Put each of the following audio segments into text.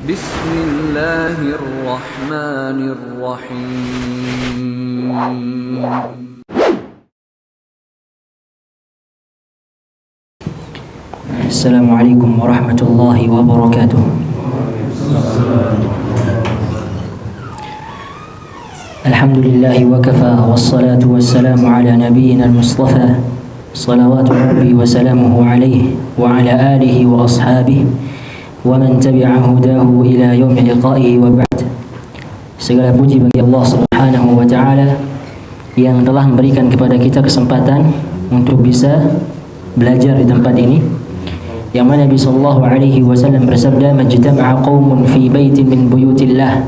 Bismillahirrahmanirrahim. Assalamualaikum warahmatullahi wabarakatuh. Alhamdulillahi wa kafa, wassalatu wassalamu ala nabiyyina al-mustafa, salawatu rabbi wa salamuhu alaihi wa ala alihi wa ashabihi wa man tabi'a hudahu ila yaumi liqa'ihi wa ba'd. Segala puji bagi Allah Subhanahu wa ta'ala yang telah memberikan kepada kita kesempatan untuk bisa belajar di tempat ini, yang mana Nabi sallallahu alaihi wasallam bersabda, majtama'a qaumun fi baitin min buyutillah,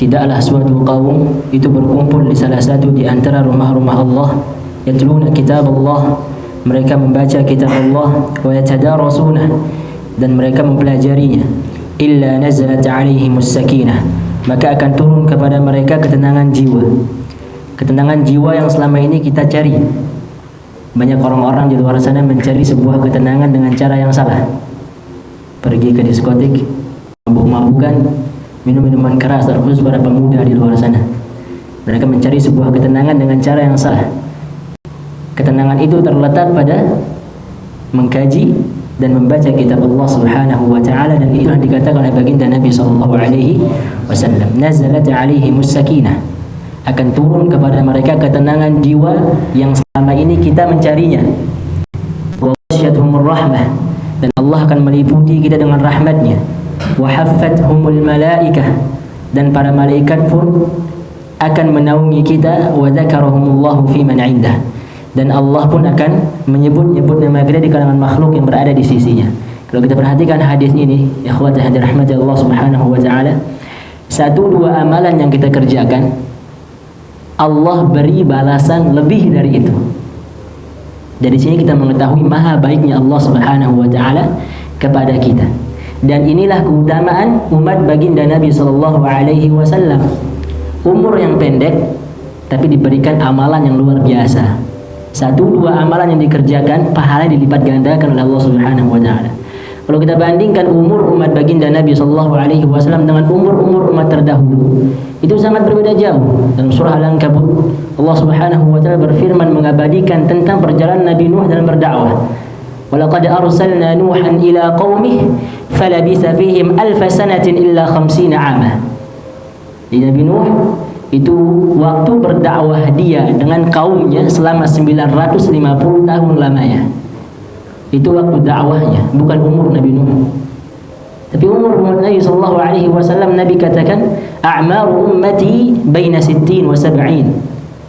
tidaklah suatu kaum itu berkumpul di salah satu di antara rumah-rumah Allah, yatluna kitab Allah, mereka membaca kitab Allah, wa yatadarasuna, dan mereka mempelajarinya, illa nazalat alaihimus sakinah, maka akan turun kepada mereka ketenangan jiwa. Ketenangan jiwa yang selama ini kita cari. Banyak orang-orang di luar sana mencari sebuah ketenangan dengan cara yang salah. Pergi ke diskotik, mabuk-mabukan, minum minuman keras, terkhusus para pemuda di luar sana. Mereka mencari sebuah ketenangan dengan cara yang salah. Ketenangan itu terletak pada mengkaji dan membaca kitab Allah Subhanahu wa ta'ala, dan itulah dikatakan oleh baginda Nabi sallallahu alaihi wasallam, nazalat alaihimus sakinah, akan turun kepada mereka ketenangan jiwa yang selama ini kita mencarinya. Wa ghasyiyatuhumur rahmah, dan Allah akan meliputi kita dengan rahmatnya. Wa haffathumul malaikah, dan para malaikat pun akan menaungi kita. Wa dzakarahumullahu fi man 'indah, dan Allah pun akan menyebut-nyebut nama kita di kalangan makhluk yang berada di sisinya. Kalau kita perhatikan hadis ini, ya ikhwati hadir rahmati Allah Subhanahu wa ta'ala, satu dua amalan yang kita kerjakan, Allah beri balasan lebih dari itu. Dari sini kita mengetahui maha baiknya Allah Subhanahu wa ta'ala kepada kita. Dan inilah keutamaan umat baginda Nabi sallallahu alaihi wasallam. Umur yang pendek tapi diberikan amalan yang luar biasa. Satu dua amalan yang dikerjakan, pahala dilipat gandakan oleh Allah Subhanahu wa ta'ala. Kalau kita bandingkan umur umat baginda Nabi sallallahu alaihi wasallam dengan umur-umur umat terdahulu, itu sangat berbeda jauh. Dalam surah Al-Ankabut, Allah Subhanahu wa ta'ala berfirman mengabadikan tentang perjalanan Nabi Nuh dalam berdakwah. Walaqad arsalna Nuhan ila qaumih falabitha fihim alfa sanatin illa 50 'ama. Di Nabi Nuh itu waktu berdakwah dia dengan kaumnya selama 950 tahun lamanya. Itu waktu dakwahnya, bukan umur Nabi Nuh. Tapi umur Nabi sallallahu alaihi wasallam, Nabi katakan, a'maru ummati baina 60 wa 70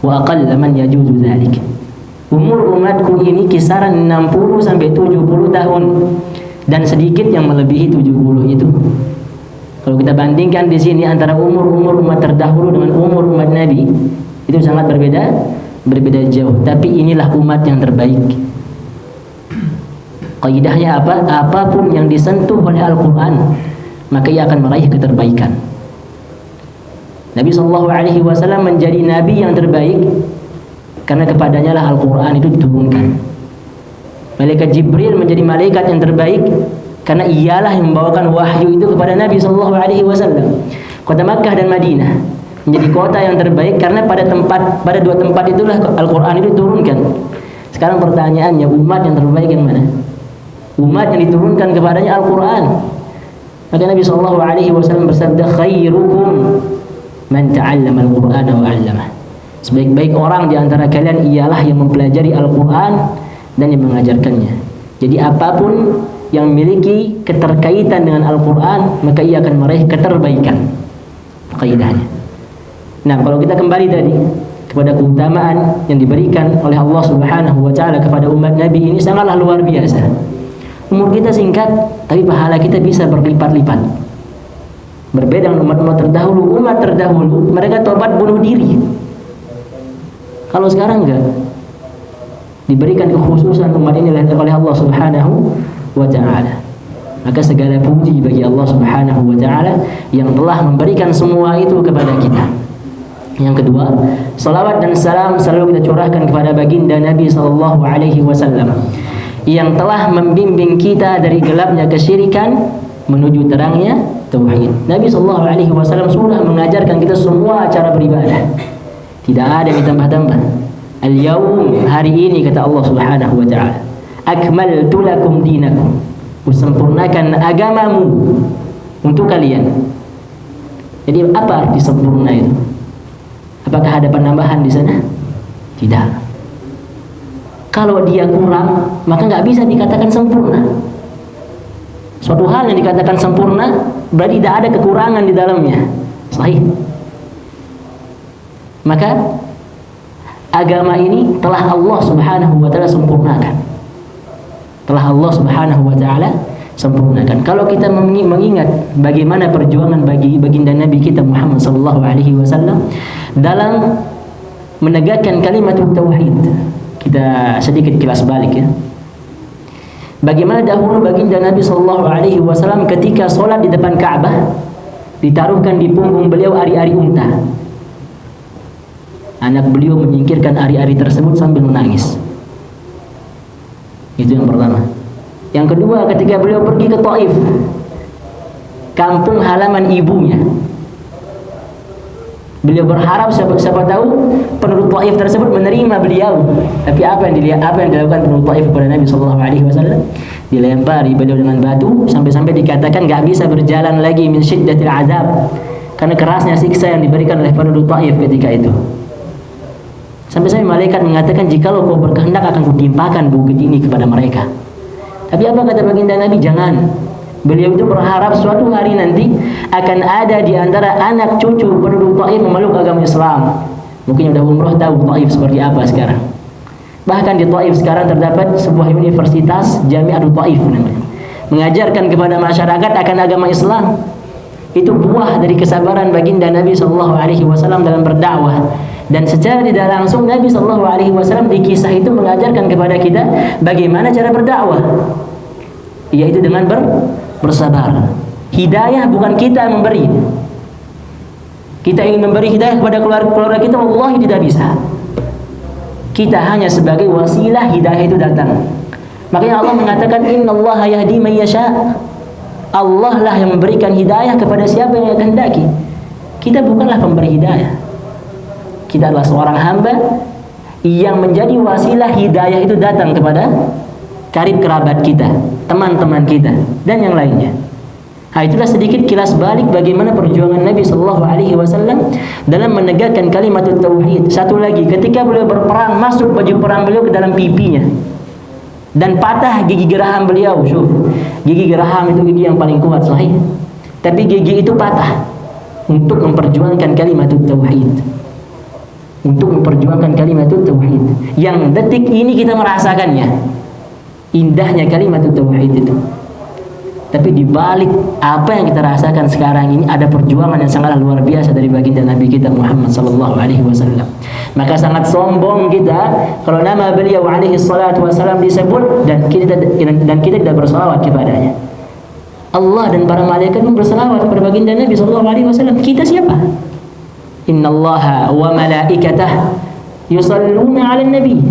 wa aqall man yajuzu dzalik. Umur umatku ini kisaran 60 sampai 70 tahun, dan sedikit yang melebihi 70 itu. Kalau kita bandingkan di sini antara umur-umur umat terdahulu dengan umur umat Nabi, itu sangat berbeda jauh. Tapi inilah umat yang terbaik. Kaidahnya apa? Apapun yang disentuh oleh Al-Quran, maka ia akan meraih keterbaikan. Nabi SAW menjadi Nabi yang terbaik karena kepadanya lah Al-Quran itu diturunkan. Malaikat Jibril menjadi malaikat yang terbaik karena ialah yang membawakan wahyu itu kepada Nabi SAW. Kota Makkah dan Madinah menjadi kota yang terbaik karena pada dua tempat itulah Al-Quran itu diturunkan. Sekarang pertanyaannya, umat yang terbaik yang mana? Umat yang diturunkan kepadanya Al-Quran. Maka Nabi SAW bersabda, khairukum man ta'allama al-Qur'ana wa 'allamah. Sebaik-baik orang di antara kalian ialah yang mempelajari Al-Quran dan yang mengajarkannya. Jadi apapun yang memiliki keterkaitan dengan Al-Quran, maka ia akan meraih keterbaikan. Kaidahnya. Nah, kalau kita kembali tadi kepada keutamaan yang diberikan oleh Allah Subhanahu wa ta'ala kepada umat Nabi ini sangatlah luar biasa. Umur kita singkat, tapi pahala kita bisa berlipat-lipat. Berbeda dengan umat-umat terdahulu. Umat terdahulu mereka tobat bunuh diri. Kalau sekarang enggak, diberikan kekhususan umat ini oleh Allah Subhanahu wa ta'ala. Maka segala puji bagi Allah Subhanahu wa ta'ala yang telah memberikan semua itu kepada kita. Yang kedua, salawat dan salam selalu kita curahkan kepada baginda Nabi sallallahu alaihi wasallam yang telah membimbing kita dari gelapnya kesyirikan menuju terangnya tauhid. Nabi SAW sudah mengajarkan kita semua cara beribadah. Tidak ada yang ditambah-tambah. Al-yawm, hari ini kata Allah Subhanahu wa taala, akmaltu lakum dinakum. Kusempurnakan agamamu untuk kalian. Jadi apa arti sempurna itu? Apakah ada penambahan di sana? Tidak. Kalau dia kurang, maka nggak bisa dikatakan sempurna. Suatu hal yang dikatakan sempurna berarti tidak ada kekurangan di dalamnya. Sahih. Maka agama ini telah Allah Subhanahu wa taala sempurnakan. Telah Allah Subhanahu wa taala sempurnakan. Kalau kita mengingat bagaimana perjuangan bagi baginda Nabi kita Muhammad sallallahu alaihi wasallam dalam menegakkan kalimat tauhid. Kita sedikit kilas balik ya. Bagaimana dahulu baginda Nabi sallallahu alaihi wasallam ketika sholat di depan Ka'bah ditaruhkan di punggung beliau ari-ari unta. Anak beliau menyingkirkan ari-ari tersebut sambil menangis. Itu yang pertama. Yang kedua, ketika beliau pergi ke Taif, kampung halaman ibunya, beliau berharap siapa tahu penduduk Taif tersebut menerima beliau. Tapi apa yang dilakukan penduduk Taif kepada Nabi sallallahu alaihi wasallam? Dilempari beliau dengan batu sampai-sampai dikatakan enggak bisa berjalan lagi min syiddatil azab, karena kerasnya siksa yang diberikan oleh penduduk Taif ketika itu. Sampai-sampai malaikat mengatakan, jikalau kau berkehendak akan kutimpakan bukit ini kepada mereka. Tapi apa kata baginda Nabi? Jangan. Beliau itu berharap suatu hari nanti akan ada di antara anak cucu penduduk Taif memeluk agama Islam. Mungkin sudah umroh tahu Taif seperti apa sekarang. Bahkan di Taif sekarang terdapat sebuah universitas, Jami'atul Taif namanya, mengajarkan kepada masyarakat akan agama Islam. Itu buah dari kesabaran baginda Nabi SAW dalam berdakwah. Dan secara tidak langsung Nabi SAW di kisah itu mengajarkan kepada kita bagaimana cara berdakwah, yaitu dengan bersabar. Hidayah bukan kita yang memberi. Kita ingin memberi hidayah kepada keluarga kita, wallahi tidak bisa. Kita hanya sebagai wasilah hidayah itu datang. Makanya Allah mengatakan innallaha yahdi man yasha. Allah lah yang memberikan hidayah kepada siapa yang kehendaki. Kita bukanlah pemberi hidayah. Kita adalah seorang hamba yang menjadi wasilah hidayah itu datang kepada karib kerabat kita, teman-teman kita, dan yang lainnya. Nah, itulah sedikit kilas balik bagaimana perjuangan Nabi sallallahu alaihi wasallam dalam menegakkan kalimat tauhid. Satu lagi, ketika beliau berperang, masuk baju perang beliau ke dalam pipinya dan patah gigi geraham beliau. Gigi geraham itu gigi yang paling kuat, sahih. Tapi gigi itu patah untuk memperjuangkan kalimat tauhid. Untuk memperjuangkan kalimat tauhid. Yang detik ini kita merasakannya, indahnya kalimat tauhid itu. Tapi di balik apa yang kita rasakan sekarang ini ada perjuangan yang sangat luar biasa dari baginda Nabi kita Muhammad sallallahu alaihi wasallam. Maka sangat sombong kita kalau nama beliau alaihi salatu wasallam disebut dan kita tidak bersalawat kepadanya. Allah dan para malaikat pun bersalawat kepada baginda Nabi sallallahu alaihi wasallam. Kita siapa? Innallaha wa malaikatahu yusalluna 'alan nabi.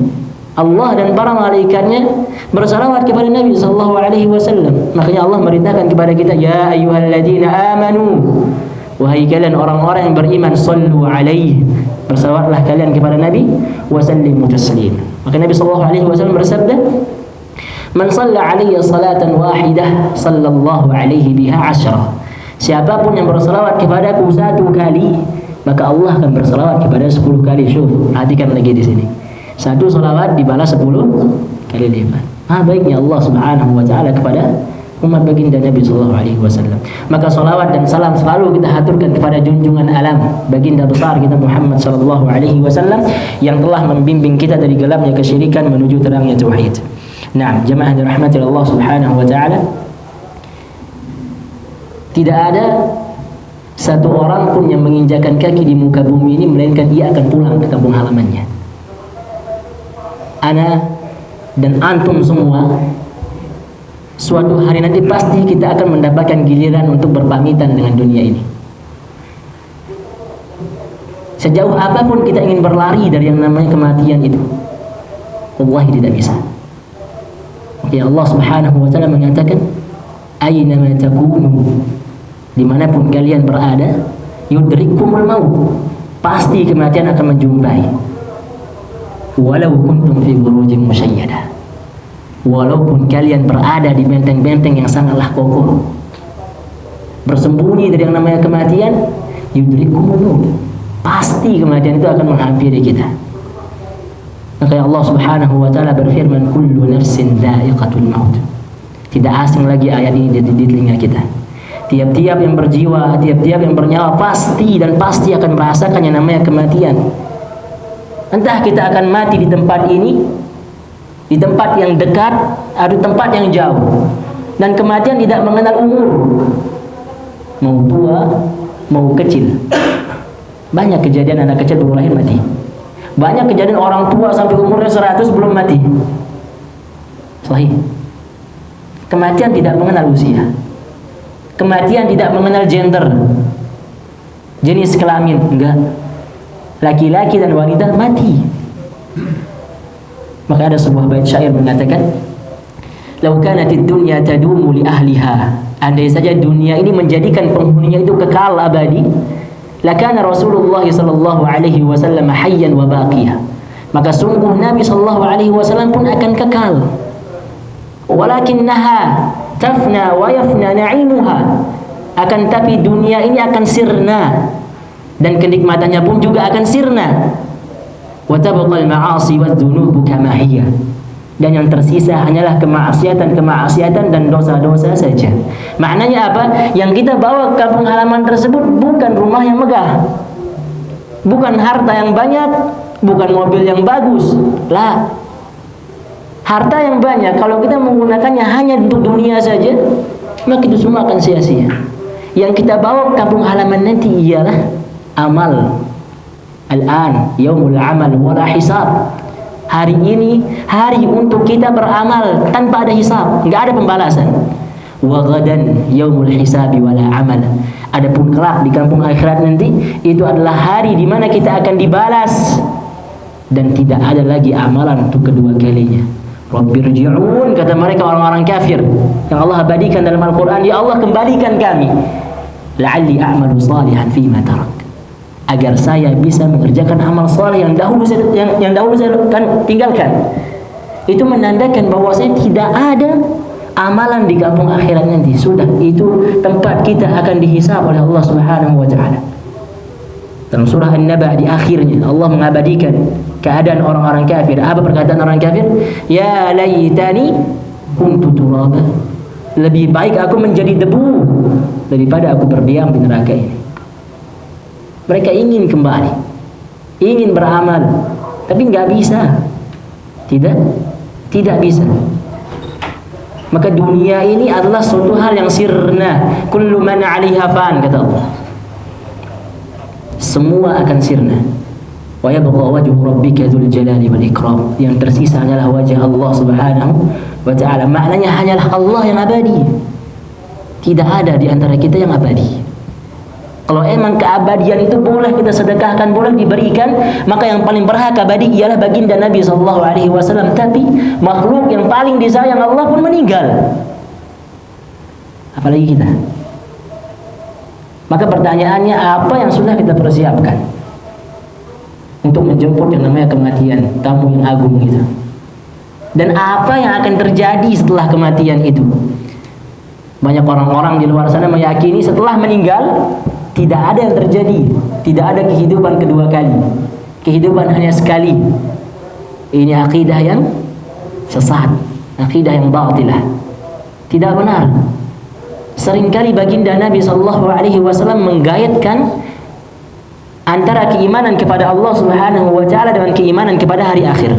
Allah dan para malaikatnya bersalawat kepada Nabi sallallahu alaihi wasallam. Makanya Allah merintahkan kepada kita, ya ayyuhalladzina amanu, wahai kalian orang-orang yang beriman, sallu alaihi, bersalawatlah kalian kepada Nabi, wa sallimu taslima. Maka Nabi sallallahu alaihi wasallam bersabda, man shalla alayya salatan wahidah sallallahu alaihi biha 10. Siapapun yang bersalawat kepadaku satu kali, maka Allah akan bersalawat kepada 10 kali. Perhatikan lagi di sini. Satu salawat dibalas 10 kali lipat. Baiknya Allah Subhanahu wa taala kepada umat baginda Nabi sallallahu alaihi wasallam. Maka salawat dan salam selalu kita haturkan kepada junjungan alam, baginda besar kita Muhammad sallallahu alaihi wasallam yang telah membimbing kita dari gelapnya kesyirikan menuju terangnya tauhid. Nah, jemaah dirahmati Allah Subhanahu wa taala, tidak ada satu orang pun yang menginjakan kaki di muka bumi ini melainkan ia akan pulang ke kampung halamannya. Ana dan antum semua suatu hari nanti pasti kita akan mendapatkan giliran untuk berpamitan dengan dunia ini. Sejauh apapun kita ingin berlari dari yang namanya kematian itu, wallahi tidak bisa. Ya Allah Subhanahu wa taala mengatakan, "Aina ma takunu dimanapun kalian berada, yudrikumul maut, pasti kematian akan menjumpai. Walau kuntum fi burujin musyayyadah, walaupun kalian berada di benteng-benteng yang sangatlah kokoh, bersembunyi dari yang namanya kematian, yudrikumul maut, pasti kematian itu akan menghampiri kita. Maka Allah Subhanahu wa taala berfirman, kullu nafsin dha'iqatul maut. Tidak asing lagi ayat ini di telinga kita. Tiap-tiap yang berjiwa, tiap-tiap yang bernyawa pasti akan merasakan yang namanya kematian. Entah kita akan mati di tempat ini, di tempat yang dekat, atau tempat yang jauh. Dan kematian tidak mengenal umur, mau tua, mau kecil. Banyak kejadian anak kecil baru lahir mati. Banyak kejadian orang tua sampai umurnya 100 belum mati. Sahih. Kematian tidak mengenal usia. Kematian tidak mengenal gender, jenis kelamin, enggak. Laki-laki dan wanita mati. Maka ada sebuah bait syair mengatakan, "Lau kanatid dunya tadumu li ahliha." Andai saja dunia ini menjadikan penghuninya itu kekal abadi, lakana Rasulullah sallallahu alaihi wasallam hayyan wa baqiya. Maka sungguh Nabi sallallahu alaihi wasallam pun akan kekal. Walakinnaha tafna wa yafna na'imuha. Akan tapi dunia ini akan sirna dan kenikmatannya pun juga akan sirna. Wa tabqa al-ma'asi wadh-dhunubu kama hiya. Dan yang tersisa hanyalah kemaksiatan dan dosa-dosa saja. Maknanya apa? Yang kita bawa ke kampung halaman tersebut bukan rumah yang megah, bukan harta yang banyak, bukan mobil yang bagus. Lah, harta yang banyak kalau kita menggunakannya hanya untuk dunia saja, maka itu semua akan sia-sia. Yang kita bawa ke kampung halaman nanti ialah amal. Al-an yaumul amal wala hisab. Hari ini hari untuk kita beramal tanpa ada hisab, enggak ada pembalasan. Wa ghadan yaumul hisabi wala amal. Adapun kelak di kampung akhirat nanti, itu adalah hari di mana kita akan dibalas dan tidak ada lagi amalan untuk kedua kalinya. Rabbirji'un, kata mereka orang-orang kafir yang Allah abadikan dalam Al-Quran, ya Allah kembalikan kami, la'alli a'malu salihan fima tarak, agar saya bisa mengerjakan amal saleh yang dahulu saya kan tinggalkan. Itu menandakan bahwasanya tidak ada amalan di kampung akhirat nanti. Sudah, itu tempat kita akan dihisab oleh Allah Subhanahu wa taala. Dalam surah An-Naba di akhirnya Allah mengabadikan keadaan orang-orang kafir. Apa perkataan orang kafir? Ya laitani kuntu turaba. Lebih baik aku menjadi debu daripada aku berdiam di neraka ini. Mereka ingin kembali, ingin beramal, tapi nggak bisa. Tidak bisa. Maka dunia ini adalah suatu hal yang sirna. Kullu man 'alaiha fan, kata Allah. Semua akan sirna. Wa yabqa wajhu rabbika dzul jalali wal ikram. Yang tersisa hanyalah wajah Allah Subhanahu wa taala. Maknanya hanyalah Allah yang abadi. Tidak ada di antara kita yang abadi. Kalau emang keabadian itu boleh kita sedekahkan, boleh diberikan, maka yang paling berhak abadi ialah baginda Nabi SAW. Tapi makhluk yang paling disayang Allah pun meninggal, apalagi kita. Maka pertanyaannya, apa yang sudah kita persiapkan untuk menjemput yang namanya kematian, tamu yang agung itu? Dan apa yang akan terjadi setelah kematian itu? Banyak orang-orang di luar sana meyakini setelah meninggal tidak ada yang terjadi, tidak ada kehidupan kedua kali, kehidupan hanya sekali. Ini akidah yang sesat, akidah yang batilah, tidak benar. Seringkali baginda Nabi SAW menggaitkan antara keimanan kepada Allah Subhanahu wa taala dengan keimanan kepada hari akhir.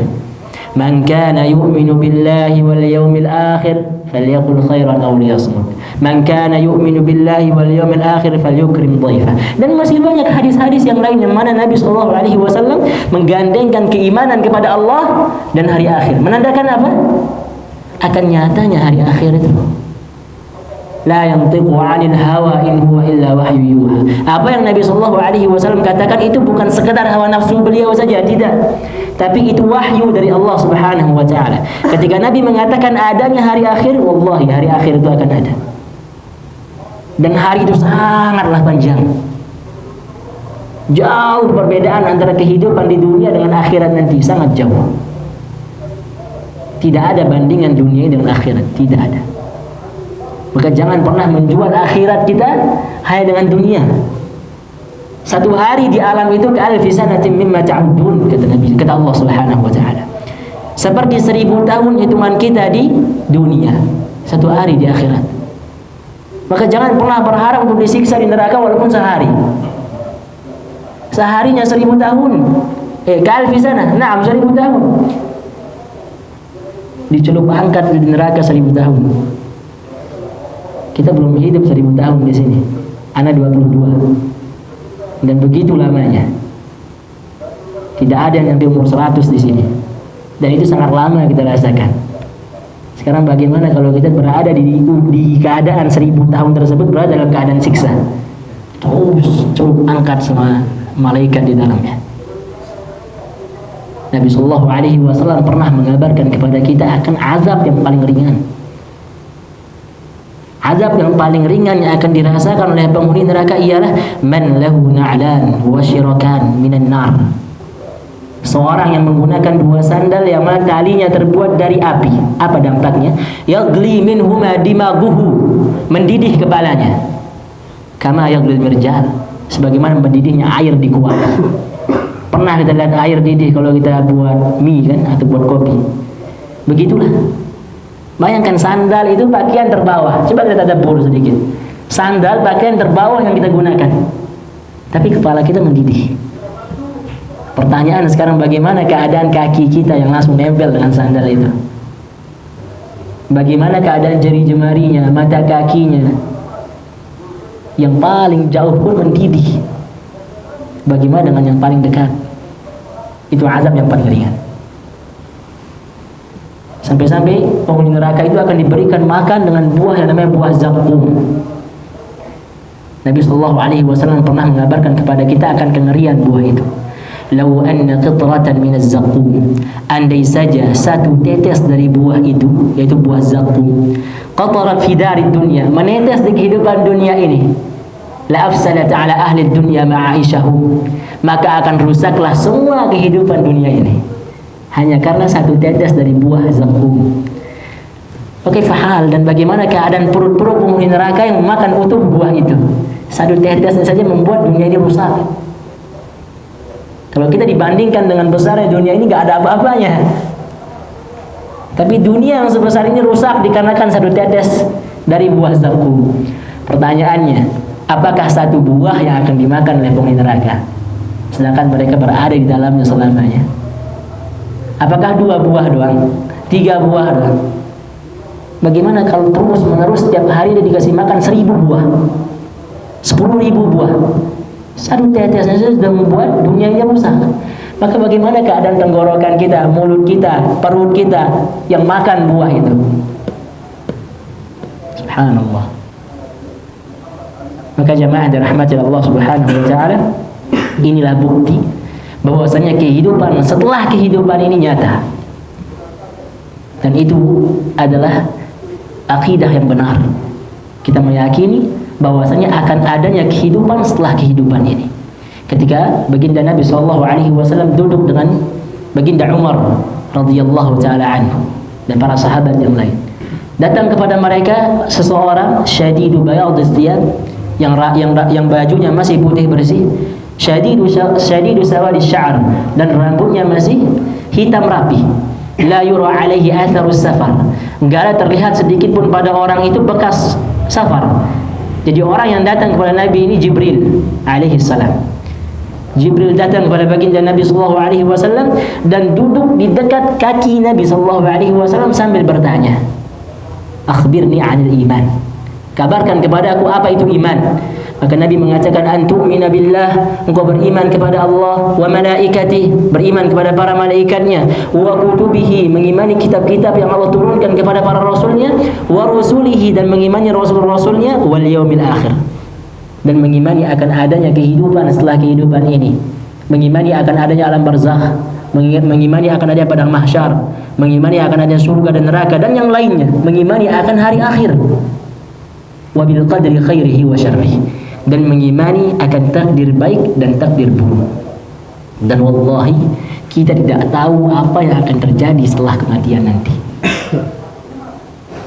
Man kana yu'minu billahi wal yawmil akhir falyaqul khairan aw liyasmut. Man kana yu'minu billahi wal yawmil akhir falyukrim dhaifah. Dan masih banyak hadis-hadis yang lain yang mana Nabi SAW menggandengkan keimanan kepada Allah dan hari akhir. Menandakan apa? Akan nyatanya hari akhir itu. La yantiqu 'anil hawa in huwa illa wahyu yuha. Apa yang Nabi SAW katakan itu bukan sekedar hawa nafsu beliau saja, tidak, tapi itu wahyu dari Allah Subhanahu wa taala. Ketika Nabi mengatakan adanya hari akhir, wallahi hari akhir itu akan ada. Dan hari itu sangatlah panjang. Jauh perbedaan antara kehidupan di dunia dengan akhirat nanti, sangat jauh. Tidak ada bandingan dunia dengan akhirat, tidak ada. Maka jangan pernah menjual akhirat kita hanya dengan dunia. Satu hari di alam itu ka'alfi sanatin mimma ta'udun, kata Nabi, kata Allah Subhanahu wa taala. Seperti 1000 tahun hitungan kita di dunia, satu hari di akhirat. Maka jangan pernah berharap untuk disiksa di neraka walaupun sehari. Seharinya 1000 tahun. Ka'alfi sana, na'am 1000 tahun. Dicelup angkat di neraka 1000 tahun. Kita belum hidup 1000 tahun di sini. Ana 22. Dan begitu lamanya. Tidak ada yang sampai umur 100 di sini. Dan itu sangat lama kita rasakan. Sekarang bagaimana kalau kita berada di keadaan 1000 tahun tersebut, berada dalam keadaan siksa. Terus celup angkat sama malaikat di dalamnya. Nabi Sallallahu Alaihi Wasallam pernah mengabarkan kepada kita akan azab yang paling ringan. Azab yang paling ringan yang akan dirasakan oleh penghuni neraka ialah man lahu na'lan wa syirakan minan nar. Seorang yang menggunakan 2 sandal yang mana talinya terbuat dari api. Apa dampaknya? Yaghli minhuma dimaguhu, mendidih kepalanya. Kama yaghlil mirjal, sebagaimana mendidihnya air di kuah. Pernah kita lihat air didih kalau kita buat mie kan, atau buat kopi. Begitulah. Bayangkan sandal itu pakaian terbawah. Coba kita tadabbur sedikit. Sandal pakaian terbawah yang kita gunakan, tapi kepala kita mendidih. Pertanyaan sekarang, bagaimana keadaan kaki kita yang langsung nempel dengan sandal itu? Bagaimana keadaan jari jemarinya, mata kakinya yang paling jauh pun mendidih? Bagaimana dengan yang paling dekat? Itu azab yang paling ringan. Sampai-sampai penghuni neraka itu akan diberikan makan dengan buah yang namanya buah zakum. Nabi Sallallahu Alaihi Wasallam pernah mengabarkan kepada kita akan kengerian buah itu. Lau anna qitratan minaz zakum, andai saja satu tetes dari buah itu, yaitu buah zakum, qatarat fi darid dunya, menetes di kehidupan dunia ini, la afsadat ala ahli dunya ma'aishahum, maka akan rusaklah semua kehidupan dunia ini hanya karena satu tetes dari buah zakum. Oke, fahal, dan bagaimana keadaan perut-perut penghuni neraka yang memakan utuh buah itu? Satu tetes saja membuat dunia ini rusak. Kalau kita dibandingkan dengan besarnya dunia ini, gak ada apa-apanya. Tapi dunia yang sebesar ini rusak dikarenakan satu tetes dari buah zakum. Pertanyaannya, apakah satu buah yang akan dimakan oleh penghuni neraka, sedangkan mereka berada di dalamnya selamanya? Apakah 2 buah doang? 3 buah doang? Bagaimana kalau terus menerus setiap hari dia dikasih makan 1000 buah, 10.000 buah? Satu tetesnya sudah membuat dunia ini rusak. Maka bagaimana keadaan tenggorokan kita, mulut kita, perut kita yang makan buah itu? Subhanallah. Maka jamaah dirahmati Allah Subhanahu wa taala, inilah bukti bahwasanya kehidupan setelah kehidupan ini nyata. Dan itu adalah akidah yang benar. Kita meyakini bahwasanya akan adanya kehidupan setelah kehidupan ini. Ketika baginda Nabi Sallallahu Alaihi Wasallam duduk dengan baginda Umar radhiyallahu taala anhu dan para sahabat yang lain, datang kepada mereka seseorang syadidu bayadis thiyab, yang bajunya masih putih bersih, syadidu sawadi sya'r, dan rambutnya masih hitam rapi, la yura alaihi atharus safar, enggak ada terlihat sedikit pun pada orang itu bekas safar. Jadi orang yang datang kepada Nabi ini Jibril alaihi salam. Jibril datang kepada baginda Nabi sallallahu alaihi wasallam dan duduk di dekat kaki Nabi sallallahu alaihi wasallam sambil bertanya, "Akhbirni 'anil iman." Kabarkan kepada aku apa itu iman. Maka Nabi mengatakan, "Antu'mina billah," engkau beriman kepada Allah, wa malaikatih, beriman kepada para malaikatnya, wa kutubihi, mengimani kitab-kitab yang Allah turunkan kepada para rasulnya, wa rusulihi, dan mengimani rasul-rasulnya, wal yaumil akhir, dan mengimani akan adanya kehidupan setelah kehidupan ini, mengimani akan adanya alam barzakh, mengimani akan adanya padang mahsyar, mengimani akan adanya surga dan neraka dan yang lainnya, mengimani akan hari akhir. wa bil qadri khairihi wa syarrihi, dan mengimani akan takdir baik dan takdir buruk. Dan wallahi kita tidak tahu apa yang akan terjadi setelah kematian nanti.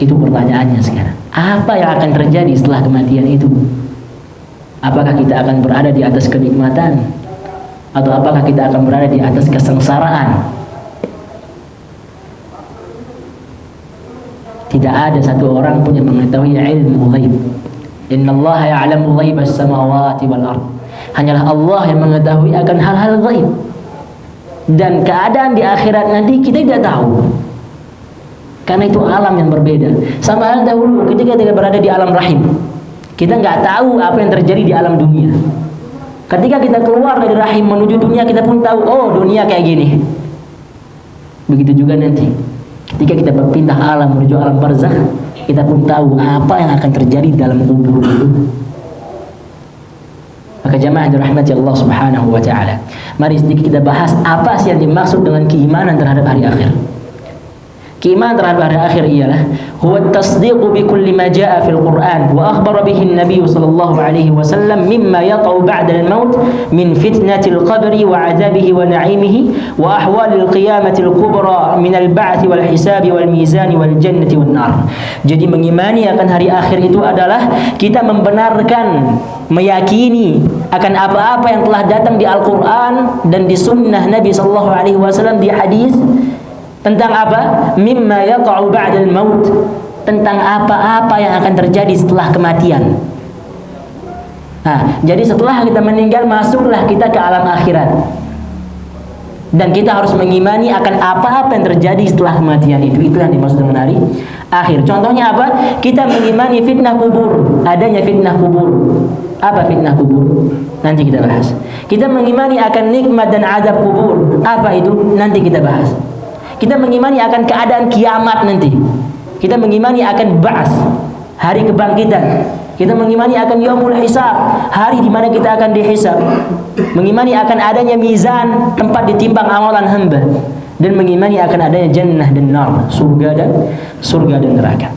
Itu pertanyaannya sekarang. Apa yang akan terjadi setelah kematian itu? Apakah kita akan berada di atas kenikmatan, atau apakah kita akan berada di atas kesengsaraan? Tidak ada satu orang pun yang mengetahui ilmu ghaib. Innallaha ya'lamu ghaibas samawati wal ard. Hanyalah Allah yang mengetahui akan hal-hal ghaib. Dan keadaan di akhirat nanti kita tidak tahu. Karena itu alam yang berbeda. Sama hal dahulu ketika kita berada di alam rahim, kita nggak tahu apa yang terjadi di alam dunia. Ketika kita keluar dari rahim menuju dunia, kita pun tahu, oh dunia kayak gini. Begitu juga nanti ketika kita berpindah alam menuju alam barzakh, kita pun tahu apa yang akan terjadi dalam kubur itu. Maka jamaah dirahmati Allah Subhanahu wa taala, mari sedikit kita bahas apa sih yang dimaksud dengan keimanan terhadap hari akhir. Keimanan terhadap hari akhir ialah huwa at-tasdiqu bi kulli ma jaa fil Qur'an wa akhbara bihi an-nabiy sallallahu alaihi wasallam mimma yaqa'u ba'da al-maut min fitnatil qabri wa 'adzabihi wa na'imihi wa ahwalil qiyamatil kubra min al-ba'ts wal hisabi wal mizan wal jannati wan nar. Jadi mengimani akan hari akhir itu adalah kita membenarkan, meyakini akan apa-apa yang telah datang di Al-Qur'an dan di sunnah Nabi sallallahu alaihi wasallam, di hadis, tentang apa? Mimma yaqa'u ba'dal maut, tentang apa-apa yang akan terjadi setelah kematian. Nah, jadi setelah kita meninggal, masuklah kita ke alam akhirat. Dan kita harus mengimani akan apa-apa yang terjadi setelah kematian itu. Itu yang dimaksud dengan hari akhir. Contohnya apa? Kita mengimani fitnah kubur, adanya fitnah kubur. Apa fitnah kubur? Nanti kita bahas. Kita mengimani akan nikmat dan azab kubur. Apa itu? Nanti kita bahas. Kita mengimani akan keadaan kiamat nanti. Kita mengimani akan ba'ats, hari kebangkitan. Kita mengimani akan yaumul hisab, hari di mana kita akan dihisab. Mengimani akan adanya mizan, tempat ditimbang amalan hamba. Dan mengimani akan adanya jannah dan nar, surga dan neraka.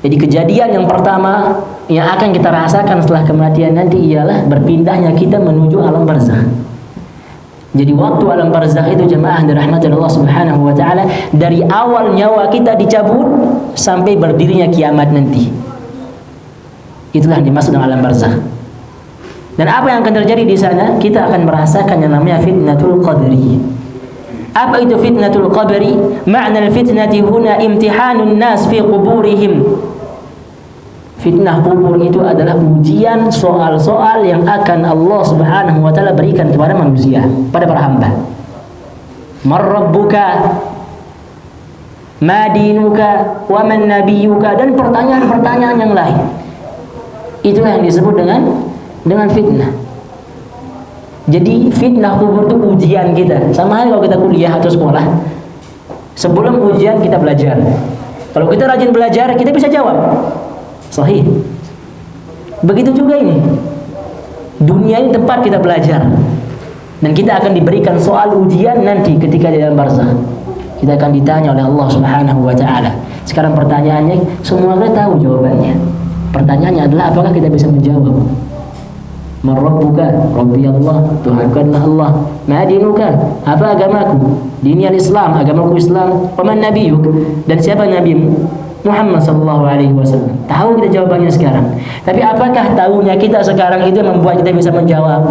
Jadi kejadian yang pertama yang akan kita rasakan setelah kematian nanti ialah berpindahnya kita menuju alam barzakh. Jadi waktu alam barzakh itu jemaah dirahmati Allah Subhanahu wa taala, dari awal nyawa kita dicabut sampai berdirinya kiamat nanti. Itulah yang dimaksud dengan alam barzakh. Dan apa yang akan terjadi di sana? Kita akan merasakan yang namanya fitnatul qabri. Apa itu fitnatul qabri? Ma'na al-fitnati huna imtihanun nas fi quburihim. Fitnah kubur itu adalah ujian, soal-soal yang akan Allah Subhanahu wa taala berikan kepada manusia, pada para hamba. Man rabbuka? Ma dinuka? Wa man nabiyuka? Dan pertanyaan-pertanyaan yang lain. Itulah yang disebut dengan fitnah. Jadi fitnah kubur itu ujian kita. Sama halnya kalau kita kuliah atau sekolah. Sebelum ujian kita belajar. Kalau kita rajin belajar, kita bisa jawab. Sahih. Begitu juga ini. Dunia ini tempat kita belajar. Dan kita akan diberikan soal ujian nanti ketika di dalam barzakh. Kita akan ditanya oleh Allah Subhanahu wa taala. Sekarang pertanyaannya, semua kita tahu jawabannya. Pertanyaannya adalah apakah kita bisa menjawab? Man rabbuka? Rabbi Allah, Tuhanku adalah Allah. Ma dinuka? Apa agamaku? Dini al-Islam, agamaku Islam. Wa man nabiyuk? Dan siapa nabimu? Muhammad sallallahu alaihi wasallam. Tahu kita jawabannya sekarang. Tapi apakah tahunya kita sekarang itu yang membuat kita bisa menjawab?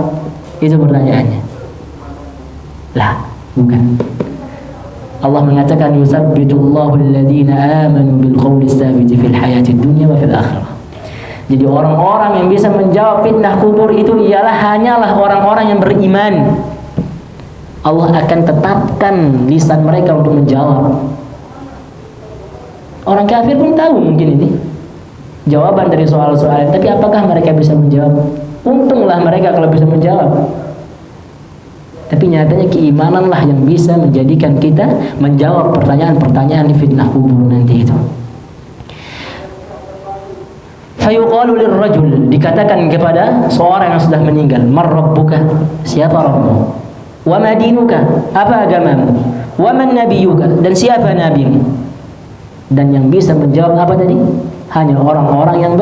Itu pertanyaannya. Lah, bukan. Allah mengatakan yusabbitullahu alladhina amanu bil qawli tsabiti fil hayatid dunya wa fil akhirah. Jadi orang-orang yang bisa menjawab fitnah kubur itu ialah hanyalah orang-orang yang beriman. Allah akan tetapkan lisan mereka untuk menjawab. Orang kafir pun tahu mungkin ini jawaban dari soal-soal, tapi apakah mereka bisa menjawab? Untunglah mereka kalau bisa menjawab. Tapi nyatanya keimananlah yang bisa menjadikan kita menjawab pertanyaan-pertanyaan di fitnah kubur nanti itu. Fayuqalu lirrajul, dikatakan kepada seorang yang sudah meninggal, man rabbuka? Siapa Rabbmu? Wa ma dinuka? Apa agamamu? Wa man nabiyuka? Dan siapa nabimu? Dan yang bisa menjawab apa tadi? Hanya orang-orang yang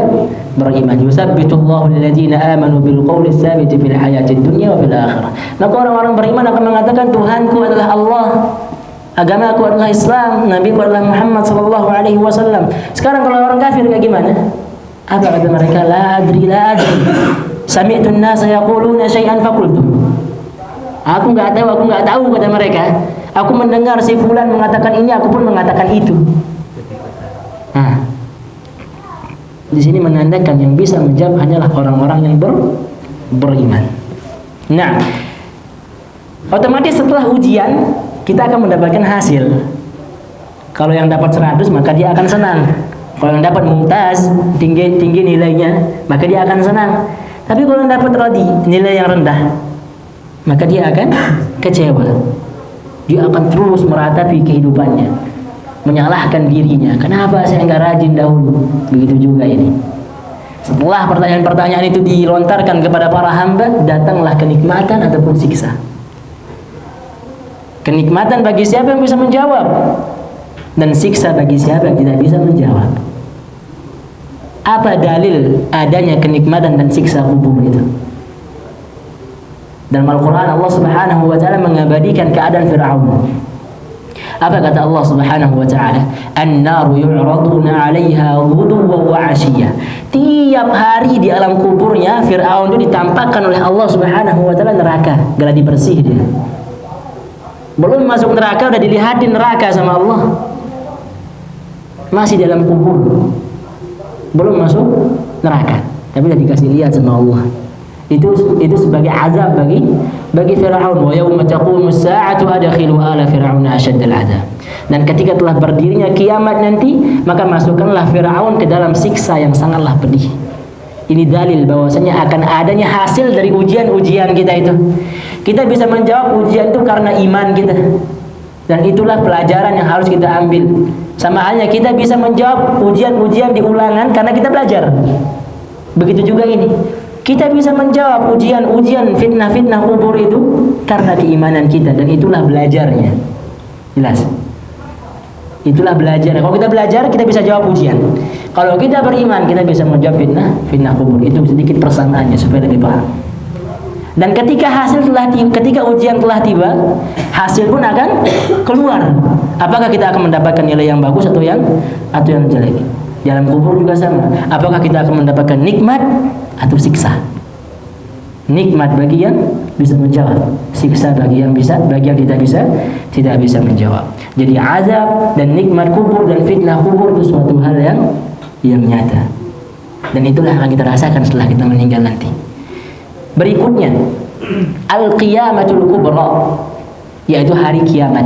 beriman. Yusabbitullahu alladziina aamanu bil qawli tsabiti fil hayatid dunya wa fil akhirah. Maka orang-orang beriman akan mengatakan Tuhanku adalah Allah, agamaku adalah Islam, nabiku adalah Muhammad sallallahu alaihi wasallam. Sekarang kalau orang kafir kayak gimana? Apa kata mereka? La adri. Sami'tu an-nasa yaquluna syai'an faqultu. Aku enggak tahu kata mereka. Aku mendengar si fulan mengatakan ini, aku pun mengatakan itu. Nah, di sini menandakan yang bisa menjawab hanyalah orang-orang yang beriman. Nah, otomatis setelah ujian kita akan mendapatkan hasil. Kalau yang dapat 100 maka dia akan senang. Kalau yang dapat mumtaz, tinggi nilainya, maka dia akan senang. Tapi kalau yang dapat radi, nilai yang rendah, maka dia akan kecewa. Dia akan terus meratapi kehidupannya, menyalahkan dirinya. Kenapa saya enggak rajin dahulu? Begitu juga ini. Setelah pertanyaan-pertanyaan itu dilontarkan kepada para hamba, datanglah kenikmatan ataupun siksa. Kenikmatan bagi siapa yang bisa menjawab, dan siksa bagi siapa yang tidak bisa menjawab. Apa dalil adanya kenikmatan dan siksa kubur itu? Dalam Al-Quran Allah Subhanahu wa ta'ala mengabadikan keadaan Fir'aun. Apa kata Allah Subhanahu wa ta'ala? An-naru yu'raduna 'alaiha ghuduwwan wa 'ashiyya. Tiap hari di alam kuburnya Fir'aun itu ditampakkan oleh Allah Subhanahu wa ta'ala neraka, geladi bersih dia. Belum masuk neraka udah dilihatin neraka sama Allah. Masih dalam kubur, belum masuk neraka, tapi udah dikasih lihat sama Allah. Itu sebagai azab bagi Fir'aun. Wa yauma taqumu as-sa'atu adkhilu ala fir'auna ashaddal 'adzab. Dan ketika telah berdirinya kiamat nanti, maka masukkanlah Fir'aun ke dalam siksa yang sangatlah pedih. Ini dalil bahwasanya akan adanya hasil dari ujian-ujian kita itu. Kita bisa menjawab ujian itu karena iman kita. Dan itulah pelajaran yang harus kita ambil. Sama halnya kita bisa menjawab ujian-ujian di ulangan karena kita belajar. Begitu juga ini. Kita bisa menjawab ujian-ujian fitnah-fitnah kubur itu karena keimanan kita, dan itulah belajarnya. Jelas? Itulah belajar. Kalau kita belajar, kita bisa jawab ujian. Kalau kita beriman, kita bisa menjawab fitnah kubur. Itu sedikit persamaannya supaya lebih paham. Dan ketika ujian telah tiba, hasil pun akan keluar. Apakah kita akan mendapatkan nilai yang bagus atau yang jelek? Dalam kubur juga sama. Apakah kita akan mendapatkan nikmat atau siksa? Nikmat bagi yang bisa menjawab, siksa bagi yang tidak bisa menjawab. Jadi azab dan nikmat kubur dan fitnah kubur itu suatu hal yang nyata. Dan itulah yang akan kita rasakan setelah kita meninggal nanti. Berikutnya, al-qiyamatul kubra, yaitu hari kiamat.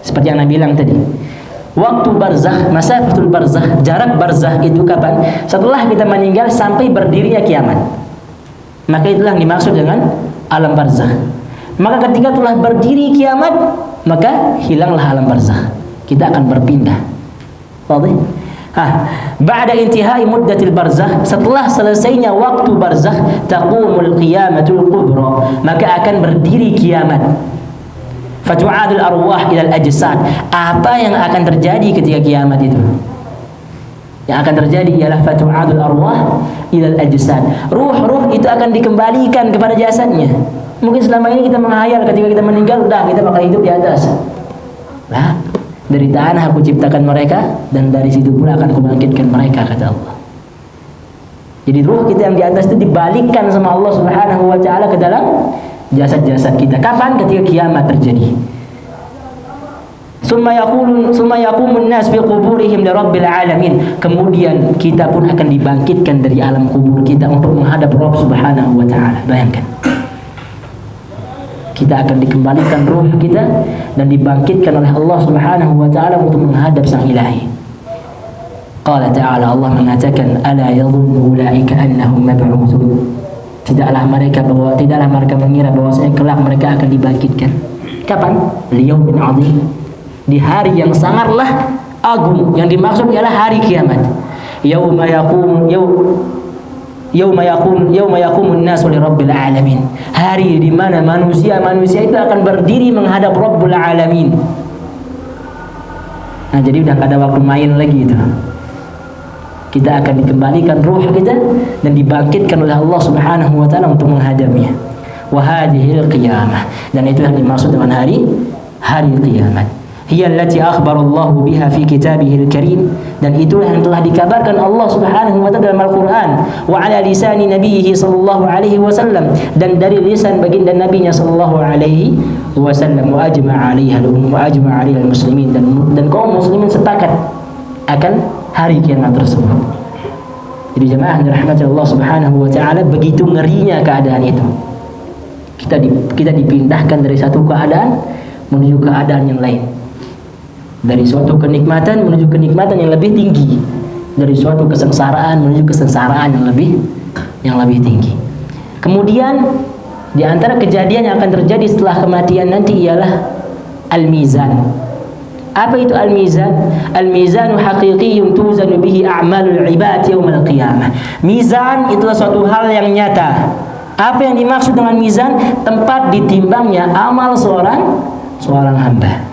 Seperti yang Nabi bilang tadi. Waktu barzakh, masafatul barzakh, jarak barzakh itu kapan? Setelah kita meninggal sampai berdirinya kiamat. Maka itulah yang dimaksud dengan alam barzakh. Maka ketika telah berdiri kiamat, maka hilanglah alam barzakh. Kita akan berpindah. Wadih? Ba'da intihai muddatil barzakh, setelah selesainya waktu barzakh, taqumul qiyamatul kubra, maka akan berdiri kiamat. Fatu'adul arwah ilal ajsad. Apa yang akan terjadi ketika kiamat itu? Yang akan terjadi ialah fatu'adul arwah ilal ajsad. Ruh-ruh itu akan dikembalikan kepada jasadnya. Mungkin selama ini kita menghayal ketika kita meninggal, udah kita bakal hidup di atas. Lah, dari tanah aku ciptakan mereka, dan dari situ pula akan kubangkitkan mereka, kata Allah. Jadi ruh kita yang di atas itu dibalikkan sama Allah Subhanahu wa ta'ala ke dalam jasad-jasad kita. Kapan? Ketika kiamat terjadi. Summa yaqumun nas fi quburihim li rabbil alamin. Kemudian kita pun akan dibangkitkan dari alam kubur kita untuk menghadap Rabb Subhanahu wa ta'ala. Bayangkan. Kita akan dikembalikan ruh kita dan dibangkitkan oleh Allah Subhanahu wa ta'ala untuk menghadap Sang Ilahi. Qala ta'ala, Allah mengatakan, ala yadhunnu ulaika annahum mab'utsun. Tidaklah mereka mengira bahwasanya kelak mereka akan dibangkitkan. Kapan? Liyaumin 'adzim. Di hari yang sangatlah agung. Yang dimaksud ialah hari kiamat. Yauma yaqumun nasu li rabbil alamin. Hari di mana manusia itu akan berdiri menghadap Rabbul Alamin. Nah, jadi udah gak ada waktu main lagi itu. Kita akan dikembalikan ruh kita dan dibangkitkan oleh Allah Subhanahu wa taala untuk menghadapnya. Wa hadhil qiyamah, dan itu yang dimaksud dengan hari kiamat. Hiya allati akhbara Allah biha fi kitabihil karim, dan itulah yang telah dikabarkan Allah Subhanahu wa taala dalam Al-Qur'an, wa ala lisani nabiyhi sallallahu alaihi wasallam, dan dari lisan baginda nabinya sallallahu alaihi wasallam, wa ajma'a 'alaiha al-muslimin, dan kaum muslimin sepakat akan hari kiamat tersebut. Jadi jemaah yang dirahmati Allah Subhanahu wa taala, begitu ngerinya keadaan itu. Kita dipindahkan dari satu keadaan menuju keadaan yang lain. Dari suatu kenikmatan menuju kenikmatan yang lebih tinggi. Dari suatu kesengsaraan menuju kesengsaraan yang lebih tinggi. Kemudian di antara kejadian yang akan terjadi setelah kematian nanti ialah al-mizan. Apa itu al-mizan? Al-mizanu haqiqiyyun tuzanu bihi a'malul ibad yaumil qiyamah. Mizan itulah suatu hal yang nyata. Apa yang dimaksud dengan mizan? Tempat ditimbangnya amal seorang hamba.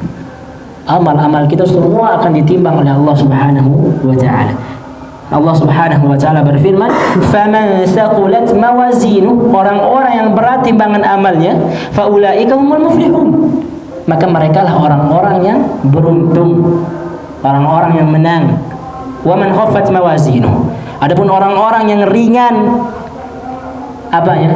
Amal-amal kita semua akan ditimbang oleh Allah Subhanahu wa taala. Allah Subhanahu wa taala berfirman, "Faman thaqulat mawazinuhu", orang-orang yang berat timbangan amalnya, "faulaika humul muflihun", maka merekalah orang-orang yang beruntung, orang-orang yang menang. Wa man khaffat mawazinuhu, adapun orang-orang yang ringan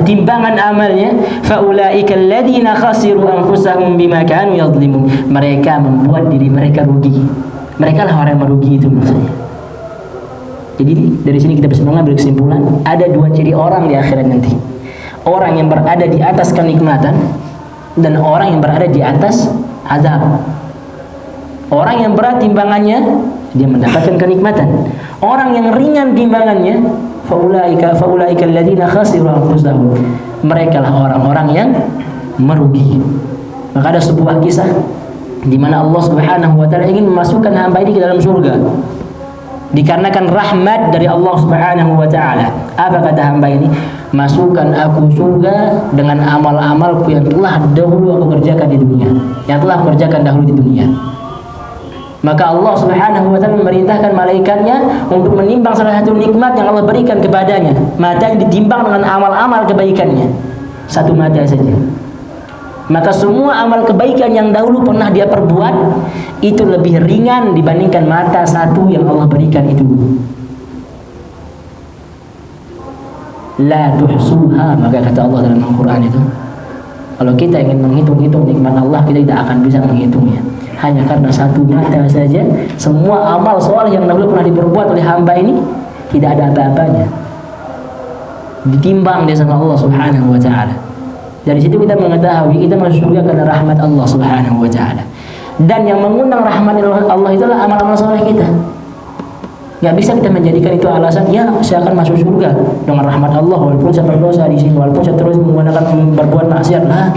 timbangan amalnya, faulaika alladziina khasiru anfusahum bima kanu yadhlimun, mereka membuat diri mereka rugi. Mereka lah orang yang merugi, itu maksudnya. Jadi dari sini kita bisa mengambil kesimpulan, ada dua ciri orang di akhirat nanti. Orang yang berada di atas kenikmatan dan orang yang berada di atas azab. Orang yang berat timbangannya, dia mendapatkan kenikmatan. Orang yang ringan timbangannya, faulaika alladziina khasiru anfusahum, mereka lah orang-orang yang merugi. Maka ada sebuah kisah di mana Allah Subhanahu wa taala ingin memasukkan hamba ini ke dalam surga. Dikarenakan rahmat dari Allah Subhanahu wa taala. Apa kata hamba ini? Masukkan aku surga dengan amal-amalku yang telah dahulu aku kerjakan di dunia, yang telah aku kerjakan dahulu di dunia. Maka Allah Subhanahu wa taala memerintahkan malaikatnya untuk menimbang salah satu nikmat yang Allah berikan kepadanya. Mata yang ditimbang dengan amal-amal kebaikannya. Satu mata saja. Maka semua amal kebaikan yang dahulu pernah dia perbuat itu lebih ringan dibandingkan mata satu yang Allah berikan itu. La tuhsuha, maka kata Allah dalam Al-Quran itu, kalau kita ingin menghitung-hitung nikmat Allah, kita tidak akan bisa menghitungnya. Hanya karena satu mata saja, semua amal soleh yang dahulu pernah diperbuat oleh hamba ini tidak ada apa-apanya. Ditimbang dia sama Allah Subhanahu wa taala. Dari situ kita mengetahui kita masuk surga karena rahmat Allah Subhanahu wa taala. Dan yang mengundang rahmat Allah itulah amal-amal soleh kita. Gak bisa kita menjadikan itu alasan, ya saya akan masuk surga dengan rahmat Allah walaupun saya berdosa di sini, walaupun saya terus menggunakan berbuat maksiat. Lah,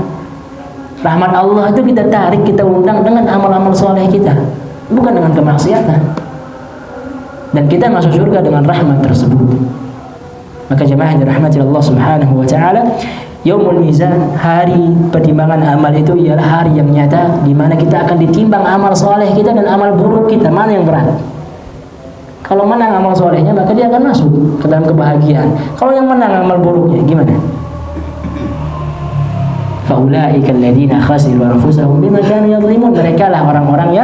rahmat Allah itu kita tarik, kita undang dengan amal-amal soleh kita, bukan dengan kemaksiatan. Dan kita masuk surga dengan rahmat tersebut. Maka jemaah yang dirahmati Allah Subhanahu wa taala, Yaumul Mizan, hari pertimbangan amal itu ialah hari yang nyata di mana kita akan ditimbang amal soleh kita dan amal buruk kita, mana yang berat. Kalau menang amal solehnya, maka dia akan masuk ke dalam kebahagiaan. Kalau yang menang amal buruknya, gimana? Faulaika alladziina khasiru anfusahum bima kanu yadhlimun, mereka lah orang-orang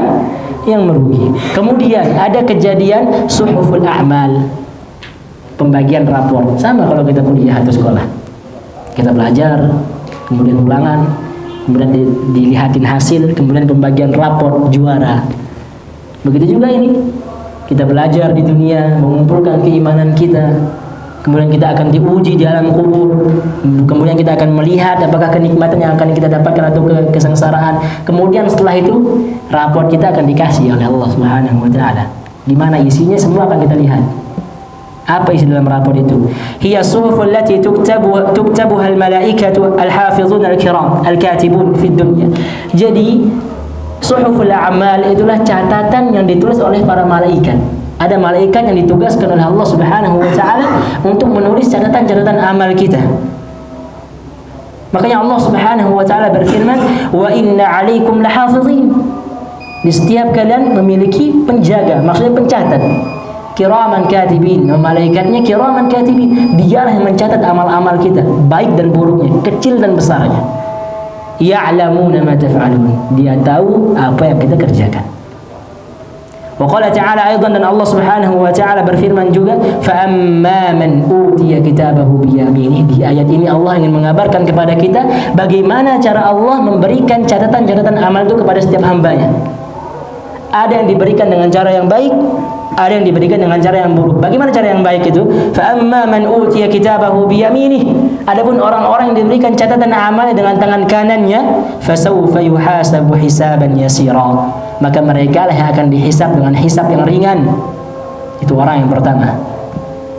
yang merugi. Kemudian ada kejadian suhuful a'mal, pembagian rapor. Sama kalau kita kuliah atau sekolah, kita belajar, kemudian ulangan, kemudian dilihatin hasil, kemudian pembagian rapor juara. Begitu juga ini, kita belajar di dunia, mengumpulkan keimanan kita, kemudian kita akan diuji di alam kubur, kemudian kita akan melihat apakah kenikmatan yang akan kita dapatkan atau kesengsaraan. Kemudian setelah itu rapor kita akan dikasih oleh Allah Subhanahu wa taala. Gimana isinya, semua akan kita lihat. Apa isi dalam rapor itu? Hiya suhuful lati tuktabuha al-malaikatu al-hafizun al-kiram al-katibun fi dunya. Jadi suhuful a'mal itulah catatan yang ditulis oleh para malaikat. Ada malaikat yang ditugaskan oleh Allah Subhanahu wa taala untuk menulis catatan-catatan amal kita. Makanya Allah Subhanahu wa taala berfirman, "Wa inna 'alaikum lahafizin." Di setiap kalian memiliki penjaga, maksudnya pencatat. kiraman katibin, malaikatnya kiraman katibin, dialah yang mencatat amal-amal kita, baik dan buruknya, kecil dan besarnya. Ya'lamuna ma taf'alun, dia tahu apa yang kita kerjakan. Wa qala ta'ala aidan, dan Allah Subhanahu wa ta'ala berfirman juga, fa amma man utiya kitabahu bi yaminihi. Di ayat ini Allah ingin mengabarkan kepada kita bagaimana cara Allah memberikan catatan-catatan amal itu kepada setiap hambanya. Ada yang diberikan dengan cara yang baik, ada yang diberikan dengan cara yang buruk. Bagaimana cara yang baik itu? Fa amma man utiya kitabahu bi yaminih. Adapun orang-orang yang diberikan catatan amalnya dengan tangan kanannya, fasawfa yuhasabu hisaban yasira. Maka mereka lah yang akan dihisab dengan hisab yang ringan. Itu orang yang pertama.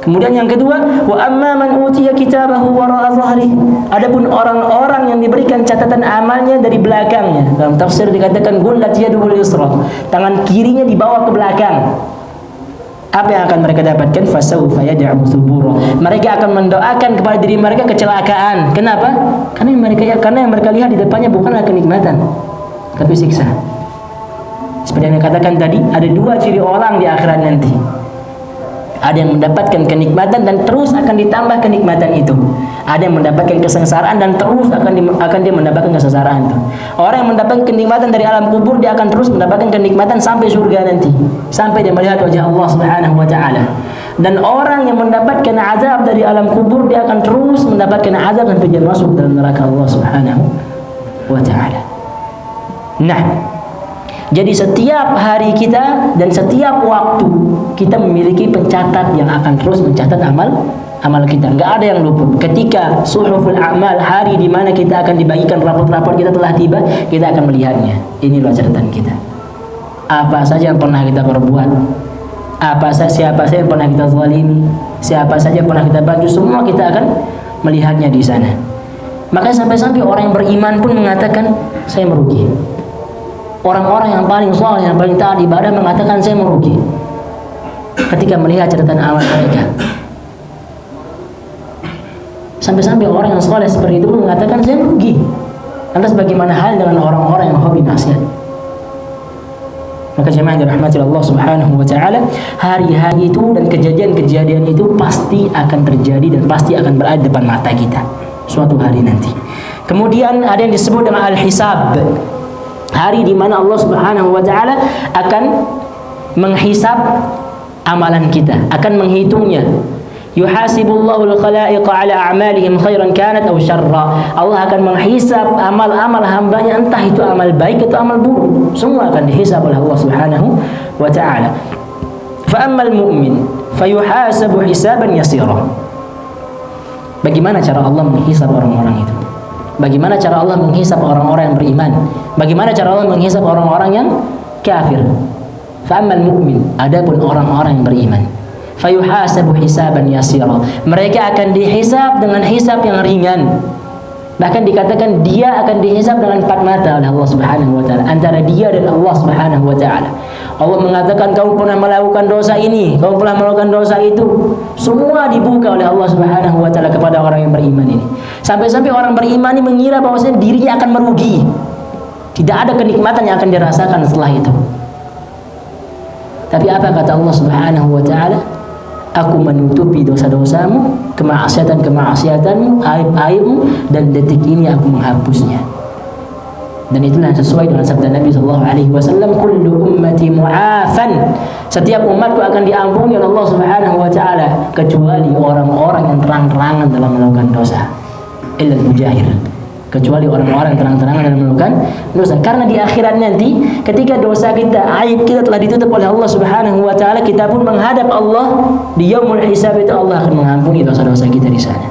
Kemudian yang kedua, wa amma man utiya kitabahu wara'a dhahrihi. Adapun orang-orang yang diberikan catatan amalnya dari belakangnya. Dalam tafsir dikatakan gullat yaduhul yusra. Tangan kirinya dibawa ke belakang. Apa yang akan mereka dapatkan? Fasawfa yad'u thubura. Mereka akan mendoakan kepada diri mereka kecelakaan. Kenapa? Karena yang mereka lihat di depannya bukanlah kenikmatan, tapi siksa. Seperti yang dikatakan tadi, ada dua ciri orang di akhirat nanti. Ada yang mendapatkan kenikmatan dan terus akan ditambah kenikmatan itu. Ada yang mendapatkan kesengsaraan dan terus akan dia mendapatkan kesengsaraan itu. Orang yang mendapatkan kenikmatan dari alam kubur, dia akan terus mendapatkan kenikmatan sampai surga nanti, sampai dia melihat wajah Allah Subhanahu wa ta'ala. Dan orang yang mendapatkan azab dari alam kubur, dia akan terus mendapatkan azab sampai dia masuk dalam neraka Allah Subhanahu wa ta'ala. Nah, jadi setiap hari kita dan setiap waktu kita memiliki pencatat yang akan terus mencatat amal kita. Enggak ada yang luput. Ketika suhuful a'mal, hari di mana kita akan dibagikan raport-raport kita telah tiba, kita akan melihatnya. Inilah catatan kita. Apa saja yang pernah kita perbuat, siapa saja yang pernah kita zalimi, siapa saja yang pernah kita bantu, semua kita akan melihatnya di sana. Makanya sampai-sampai orang yang beriman pun mengatakan saya merugi. Orang-orang yang paling saleh, yang paling taat ibadah mengatakan saya merugi ketika melihat catatan amal mereka. Sampai-sampai orang yang saleh seperti itu pun mengatakan saya merugi. Lantas bagaimana hal dengan orang-orang yang hobi maksiat? Maka jemaah yang dirahmati Allah Subhanahu wa ta'ala, hari-hari itu dan kejadian-kejadian itu pasti akan terjadi dan pasti akan berada di depan mata kita suatu hari nanti. Kemudian ada yang disebut dengan al-hisab. Hari di mana Allah Subhanahu wa ta'ala akan menghisab amalan kita, akan menghitungnya. Yuhasibullahu al-khalaiqa ala a'malihim khairan kanat aw syarra. Allah akan menghisab amal-amal hambanya, entah itu amal baik atau amal buruk. Semua akan dihisab oleh Allah Subhanahu wa ta'ala. Fa ammal mu'min fayuhasabu hisaban yasira. Bagaimana cara Allah menghisab orang-orang itu? Bagaimana cara Allah menghisab orang-orang yang beriman? Bagaimana cara Allah menghisab orang-orang yang kafir? Fa'ammal mu'min, adapun orang-orang yang beriman, fayuhasabu hisaban yasira. Mereka akan dihisab dengan hisab yang ringan. Bahkan dikatakan dia akan dihisab dengan empat mata oleh Allah Subhanahu wa ta'ala, antara dia dan Allah Subhanahu wa ta'ala. Allah mengatakan kamu pernah melakukan dosa ini, kamu pernah melakukan dosa itu. Semua dibuka oleh Allah Subhanahu wa ta'ala kepada orang yang beriman ini. Sampai-sampai orang beriman ini mengira bahwasanya dirinya akan merugi. Tidak ada kenikmatan yang akan dirasakan setelah itu. Tapi apa kata Allah Subhanahu wa ta'ala? Aku menutupi dosa-dosamu, kemaksiatan-kemaksiatanmu, aib-aibmu, dan detik ini aku menghapusnya. Dan itulah sesuai dengan sabda Nabi SAW, kullu ummati mu'afan. Setiap umatku akan diampuni oleh Allah Subhanahu wa ta'ala, kecuali orang-orang yang terang-terangan dalam melakukan dosa. Illa al-mujahir, kecuali orang-orang yang terang-terangan dalam melakukan dosa. Karena di akhirat nanti, ketika dosa kita, aib kita telah ditutup oleh Allah Subhanahu wa ta'ala, kita pun menghadap Allah di yaumul hisab itu, Allah akan mengampuni dosa-dosa kita di sana.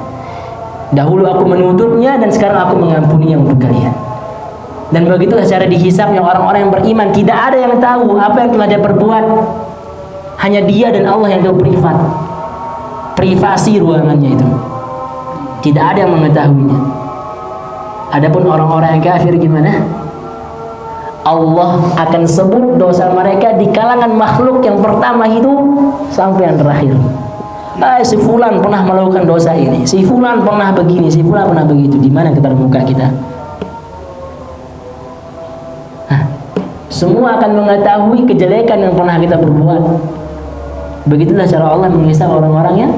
Dahulu aku menutupnya dan sekarang aku mengampuninya untuk kalian. Dan begitulah cara dihisabnya orang-orang yang beriman. Tidak ada yang tahu apa yang telah dia perbuat. Hanya dia dan Allah yang tahu privat. Privasi ruangannya itu. Tidak ada yang mengetahuinya. Adapun orang-orang yang kafir gimana? Allah akan sebut dosa mereka di kalangan makhluk yang pertama hidup sampai yang terakhir. Si fulan pernah melakukan dosa ini, si fulan pernah begini, si fulan pernah begitu. Di mana kita muka kita? Semua akan mengetahui kejelekan yang pernah kita perbuat. Begitulah cara Allah menghisab orang-orang yang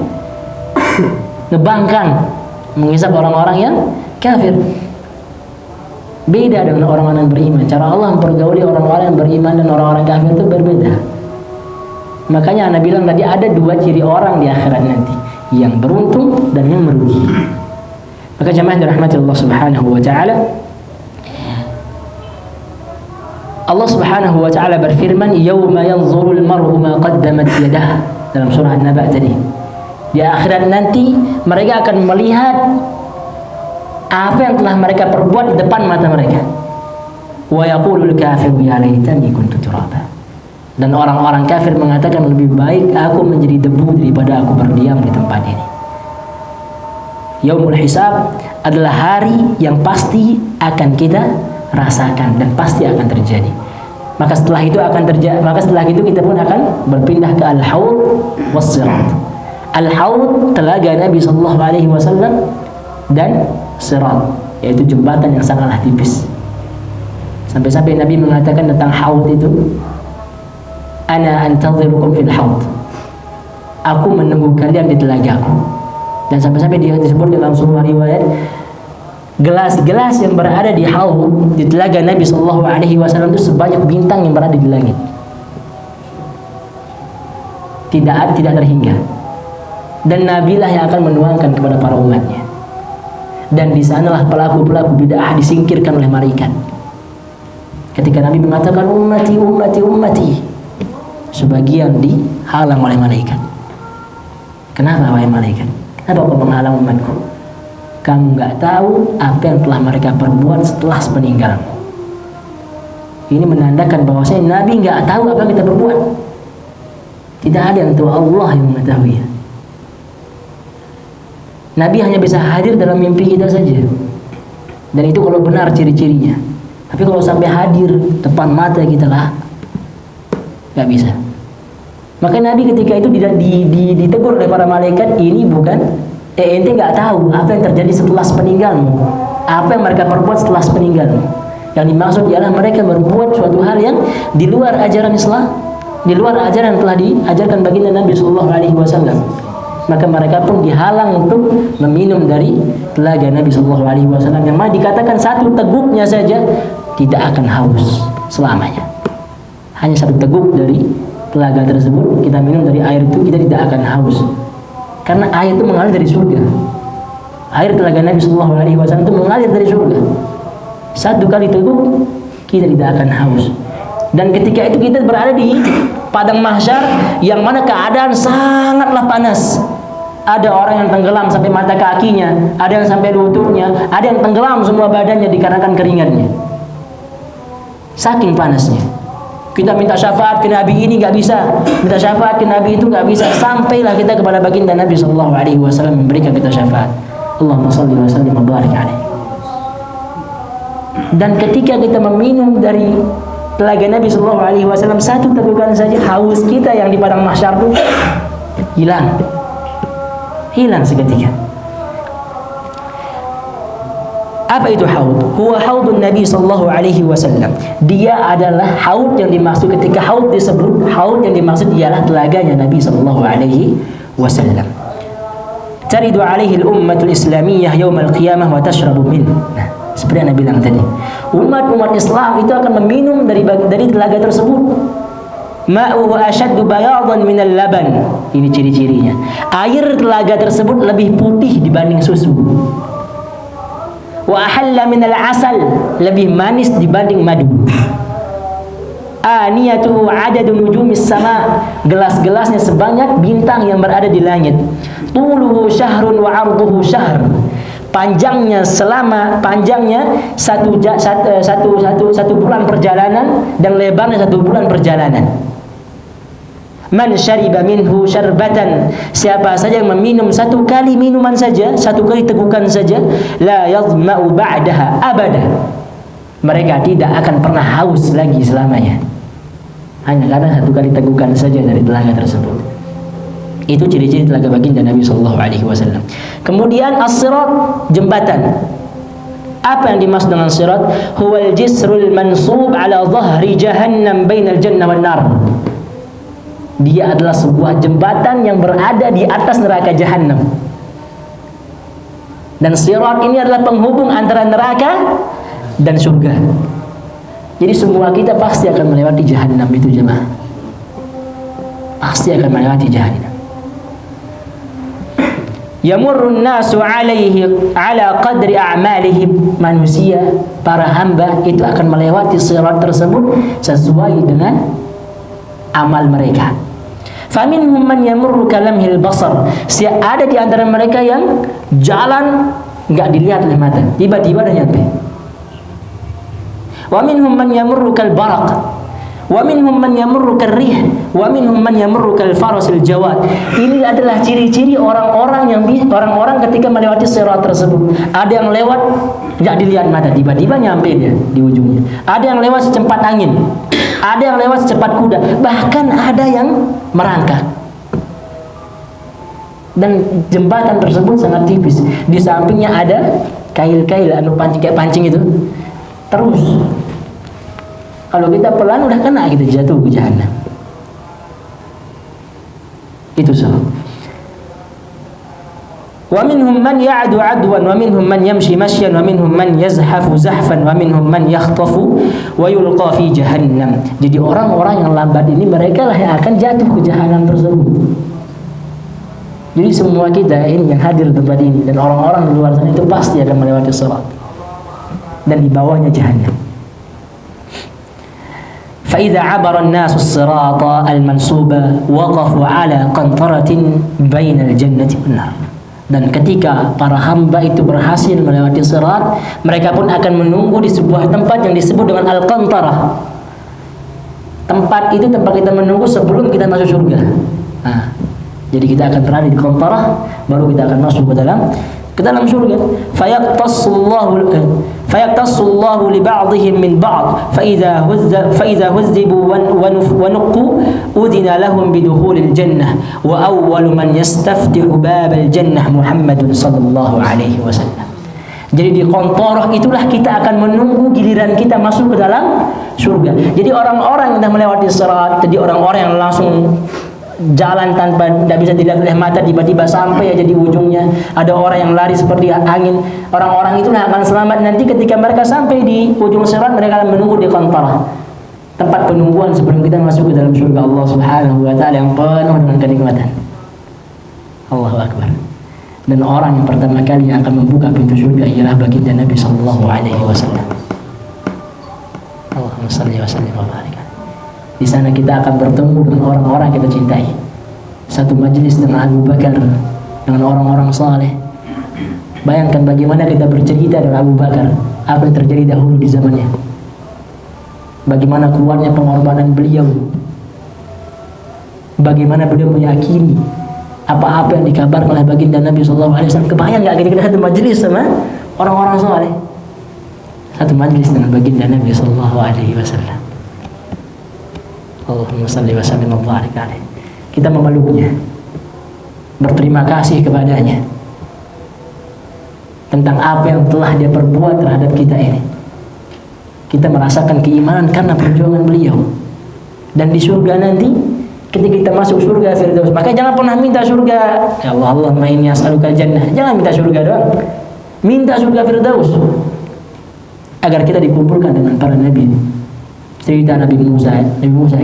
ngebangkang, menghisab orang-orang yang kafir. Beda dengan orang-orang yang beriman. Cara Allah mempergauli orang-orang yang beriman dan orang-orang kafir itu berbeda. Makanya Anda bilang tadi ada dua ciri orang di akhirat nanti, yang beruntung dan yang merugi. Maka jemaah dirahmati Allah Subhanahu wa taala, Allah Subhanahu wa taala berfirman, "Yauma yanzurul mar'u ma qaddamat yadah," dalam surah An-Naba tadi. Di akhirat nanti mereka akan melihat apa yang telah mereka perbuat di depan mata mereka. Wa yaqulul kafiru ya laitani kuntu turaba. Dan orang-orang kafir mengatakan, lebih baik aku menjadi debu daripada aku berdiam di tempat ini. Yaumul hisab adalah hari yang pasti akan kita rasakan dan pasti akan terjadi. Maka setelah itu kita pun akan berpindah ke al-haud was-sirat. Al-haud telaga Nabi sallallahu alaihi wasallam dan sirat, yaitu jembatan yang sangatlah tipis. Sampai-sampai Nabi mengatakan tentang haud itu, "Ana antadhirukum fil haud." Aku menunggu kalian di telagaku. Dan sampai-sampai dia disebut dalam sebuah riwayat, gelas-gelas yang berada di haud, di telaga Nabi sallallahu alaihi wasallam itu sebanyak bintang yang berada di langit. Tidak terhingga. Dan Nabilah yang akan menuangkan kepada para umatnya. Dan di sanalah pelaku-pelaku bid'ah disingkirkan oleh malaikat. Ketika Nabi mengatakan ummati, ummati, ummati, sebagian dihalang oleh malaikat. Kenapa wahai malaikat? Kenapa kau menghalang umatku? Kamu nggak tahu apa yang telah mereka perbuat setelah sepeninggalmu. Ini menandakan bahwasanya Nabi nggak tahu apa yang kita perbuat. Tidak ada yang tahu, Allah yang mengetahui. Nabi hanya bisa hadir dalam mimpi kita saja. Dan itu kalau benar ciri-cirinya. Tapi kalau sampai hadir depan mata kita lah, nggak bisa. Maka Nabi ketika itu ditegur oleh para malaikat, ini bukan, ente nggak tahu apa yang terjadi setelah sepeninggalmu, apa yang mereka perbuat setelah sepeninggalmu. Yang dimaksud ialah mereka berbuat suatu hal yang di luar ajaran Islam, di luar ajaran yang telah diajarkan baginda Nabi Sallallahu Alaihi Wasallam. Maka mereka pun dihalang untuk meminum dari telaga Nabi Sallallahu Alaihi Wasallam, yang mana dikatakan satu teguknya saja tidak akan haus selamanya. Hanya satu teguk dari telaga tersebut kita minum dari air itu, kita tidak akan haus. Karena air itu mengalir dari surga. Air telaga Nabi Sallallahu Alaihi Wasallam itu mengalir dari surga. Satu kali teguk kita tidak akan haus. Dan ketika itu kita berada di padang mahsyar yang mana keadaan sangatlah panas. Ada orang yang tenggelam sampai mata kakinya, ada yang sampai lututnya, ada yang tenggelam semua badannya dikarenakan keringatnya. Saking panasnya. Kita minta syafaat ke Nabi ini nggak bisa, minta syafaat ke Nabi itu nggak bisa, sampailah kita kepada baginda Nabi Sallallahu Alaihi Wasallam memberikan kita syafaat. Allahumma shalli wa sallim wa barik alaihi. Dan ketika kita meminum dari telaga Nabi Sallallahu Alaihi Wasallam satu tegukan saja, haus kita yang di padang mahsyar itu hilang seketika. Apa itu haud? Huwa haudun Nabi Sallallahu Alaihi Wasallam. Dia adalah haud yang dimaksud. Ketika haud disebut, haud yang dimaksud ialah telaganya Nabi Sallallahu Alaihi Wasallam. Taridu alaihi al-ummatul islamiyah yawmal qiyamah wa tashrabu min. Nah, seperti yang Nabi bilang tadi, umat Islam itu akan meminum dari telaga tersebut. Ma'uhu ashaddu bayadan minal laban. Ini ciri-cirinya. Air telaga tersebut lebih putih dibanding susu. Wa ahalla minal asal, lebih manis dibanding madu. Aniyatuhu adadu nujumis sama, gelas-gelasnya sebanyak bintang yang berada di langit. Tuluhu syahrun wa arduhu syahr, panjangnya satu bulan perjalanan dan lebarnya 1 bulan perjalanan. Man syariba minhu syarbatan, siapa saja yang meminum satu kali minuman saja, satu kali tegukan saja, la yadhma'u ba'daha abada, mereka tidak akan pernah haus lagi selamanya, hanya karena satu kali tegukan saja dari telaga tersebut. Itu ciri-ciri telaga baginda Nabi Sallallahu Alaihi Wasallam. Kemudian as-sirat, jembatan. Apa yang dimaksud dengan sirat? Huwal jisrul mansub ala dhahri jahannam bainal jannah wan nar. Dia adalah sebuah jembatan yang berada di atas neraka jahanam. Dan sirat ini adalah penghubung antara neraka dan surga. Jadi semua kita pasti akan melewati jahanam itu, jemaah. Pasti akan melewati jahanam. Yamurrun nasu alaihi ala qadri a'malihim. Manusia, para hamba itu akan melewati sirat tersebut sesuai dengan amal mereka. Faminhum man yamurru kalamhil basar. Ada di antara mereka yang jalan enggak dilihat oleh mata, tiba-tiba dah nyampe. Wa minhum man yamurru kal baraq. Wa minhum man yamurru kal rih. Wa minhum man yamurru kal farasil jawad. Ini adalah ciri-ciri orang-orang ketika melewati sirat tersebut. Ada yang lewat enggak dilihat mata, tiba-tiba nyampe dia di ujungnya. Ada yang lewat secepat angin. Ada yang lewat secepat kuda, bahkan ada yang merangkak. Dan jembatan tersebut sangat tipis. Di sampingnya ada kail-kail, pancing kayak pancing itu. Terus, kalau kita pelan udah kena, kita jatuh ke jahanam. Itu salah. Wa minhum man ya'du 'adwan wa minhum man yamshi mashyan wa minhum man yazhafu zahfan wa minhum man yakhtafu wa yulqa fi jahannam. Jadi orang-orang yang lambat ini mereka lah yang akan jatuh ke jahanam tersebut. Jadi semua kita ini yang hadir di tempat ini dan orang-orang di luar sana itu pasti akan melewati sirat. Dan di bawahnya jahannam. Fa idza 'abara an-nasu as-sirata al-mansuba waqafu 'ala qantaratin bainal jannati wan nar. Dan ketika para hamba itu berhasil melewati sirat, mereka pun akan menunggu di sebuah tempat yang disebut dengan Al-Qantarah. Tempat itu tempat kita menunggu sebelum kita masuk surga. Nah, jadi kita akan berada di Qantarah, baru kita akan masuk ke dalam surga. Fayaqtassullahu li ba'dihim min ba'd fa idza huzzibu wa nuqqu udina lahum bidukhulil jannah wa awwalu man yastaftihu babal jannah Muhammadun sallallahu alaihi wasallam. Jadi di Qantarah itulah kita akan menunggu giliran kita masuk ke dalam surga. Jadi orang-orang yang melewati sirat, jadi orang-orang yang langsung jalan tanpa tidak bisa dilihat oleh mata, tiba-tiba sampai aja di ujungnya. Ada orang yang lari seperti angin. Orang-orang itu akan selamat nanti ketika mereka sampai di ujung sirat. Mereka akan menunggu di Qantarah, tempat penungguan sebelum kita masuk ke dalam surga Allah Subhanahu wa taala yang penuh dengan kenikmatan. Allahu akbar. Dan orang yang pertama kali yang akan membuka pintu surga ialah baginda Nabi sallallahu alaihi wasallam. Allahumma shalli wa sallim wa barik. Di sana kita akan bertemu dengan orang-orang yang kita cintai. Satu majelis dengan Abu Bakar, dengan orang-orang saleh. Bayangkan bagaimana kita bercerita dengan Abu Bakar, apa yang terjadi dahulu di zamannya. Bagaimana kuatnya pengorbanan beliau. Bagaimana beliau meyakini apa-apa yang dikabarkan oleh baginda Nabi SAW. Kebayang nggak kita satu majelis sama orang-orang saleh? Satu majelis dengan baginda Nabi SAW. Allahumma salli wa sallim wa barik alaih. Kita memeluknya, berterima kasih kepadanya tentang apa yang telah dia perbuat terhadap kita ini. Kita merasakan keimanan karena perjuangan beliau. Dan di surga nanti, ketika kita masuk surga Firdaus, maka jangan pernah minta surga, ya Allah, Allahumma inni as'aluka jannah. Jangan minta surga doang, minta surga Firdaus, agar kita dikumpulkan dengan para nabi. Cerita Nabi Musa,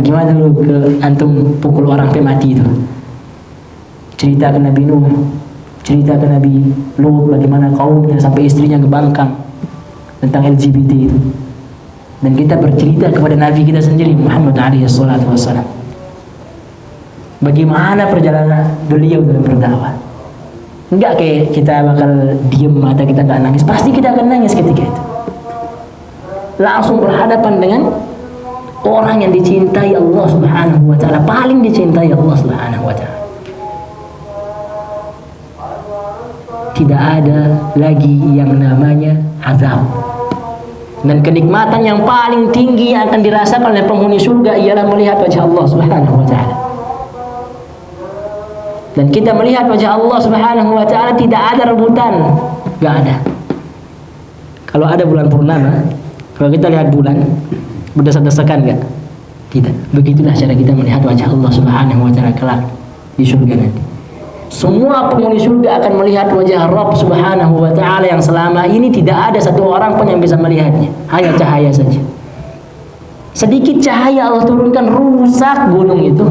gimana lu ke antum pukul orang sampai mati itu? Cerita ke Nabi Nuh, cerita ke Nabi Lut, bagaimana kaumnya sampai istrinya ngebangkang tentang LGBT itu. Dan kita bercerita kepada Nabi kita sendiri Muhammad alaihi salatu wassalam, bagaimana perjalanan beliau dalam berdakwah. Enggak kayak kita bakal diem, mata kita nggak nangis, pasti kita akan nangis ketika itu. Langsung berhadapan dengan orang yang dicintai Allah Subhanahu wa taala, paling dicintai Allah Subhanahu wa taala. Tidak ada lagi yang namanya azab. Dan kenikmatan yang paling tinggi yang akan dirasakan oleh penghuni surga ialah melihat wajah Allah Subhanahu wa taala. Dan kita melihat wajah Allah Subhanahu wa taala tidak ada rebutan, enggak ada. Kalau ada bulan purnama, kalau kita lihat bulan, berdesak-desakan enggak? Tidak. Begitulah cara kita melihat wajah Allah Subhanahu wa taala kelak di surga nanti. Semua penghuni surga akan melihat wajah Rabb Subhanahu wa taala yang selama ini tidak ada satu orang pun yang bisa melihatnya. Hanya cahaya saja. Sedikit cahaya Allah turunkan rusak gunung itu.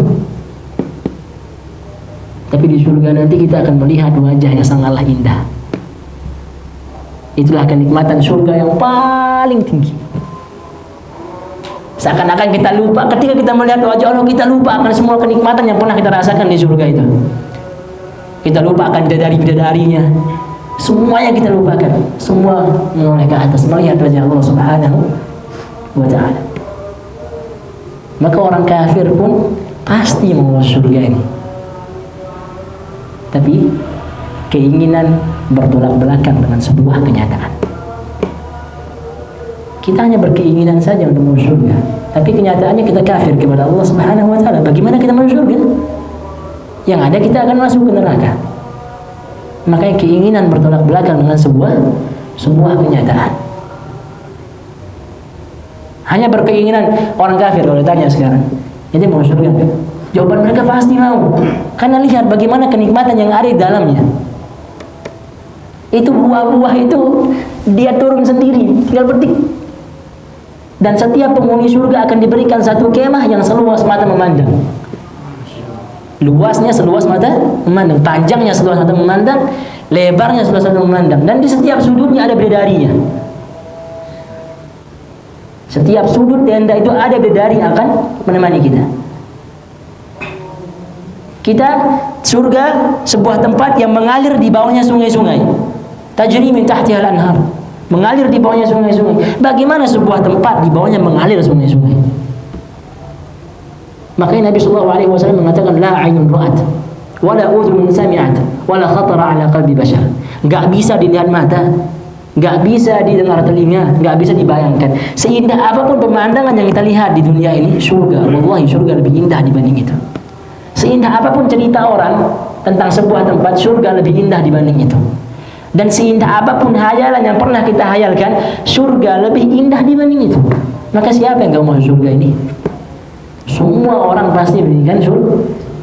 Tapi di surga nanti kita akan melihat wajah yang sangatlah indah. Itulah kenikmatan surga yang paling tinggi. Seakan-akan kita lupa ketika kita melihat wajah Allah, kita lupa akan semua kenikmatan yang pernah kita rasakan di surga itu. Kita lupa akan bidadari-bidadarinya. Semuanya kita lupakan. Semua menoleh ke atas melihat wajah Allah Subhanahu wa taala. Maka orang kafir pun pasti mau masuk surga ini. Tapi keinginan bertolak belakang dengan sebuah kenyataan. Kita hanya berkeinginan saja untuk masuk surga, tapi kenyataannya kita kafir kepada Allah Subhanahu wa taala. Bagaimana kita masuk surga? Yang ada kita akan masuk ke neraka. Makanya keinginan bertolak belakang dengan sebuah kenyataan. Hanya berkeinginan orang kafir kalau ditanya sekarang, jadi mau masuk surga? Jawaban mereka pasti mau. Karena lihat bagaimana kenikmatan yang ada di dalamnya. Itu buah-buah itu dia turun sendiri, tinggal petik. Dan setiap penghuni surga akan diberikan satu kemah yang seluas mata memandang. Luasnya seluas mata memandang, panjangnya seluas mata memandang, lebarnya seluas mata memandang. Dan di setiap sudutnya ada bidadarinya. Setiap sudut tenda itu ada bidadari akan menemani kita. Kita surga sebuah tempat yang mengalir di bawahnya sungai-sungai. Tajri min tahtiha al-anhar. Mengalir di bawahnya sungai-sungai. Bagaimana sebuah tempat di bawahnya mengalir sungai-sungai? Makanya Nabi SAW mengatakan la ainun ra'at wala udhun sami'at wala khatara ala qalbi bashar. Enggak bisa dilihat mata, enggak bisa didengar telinga, enggak bisa dibayangkan. Seindah apapun pemandangan yang kita lihat di dunia ini, surga, wallahi surga lebih indah dibanding itu. Seindah apapun cerita orang tentang sebuah tempat, surga lebih indah dibanding itu. Dan seindah apapun hayalan yang pernah kita hayalkan, surga lebih indah dibanding itu. Maka siapa yang gak mau surga ini? Semua orang pasti menginginkan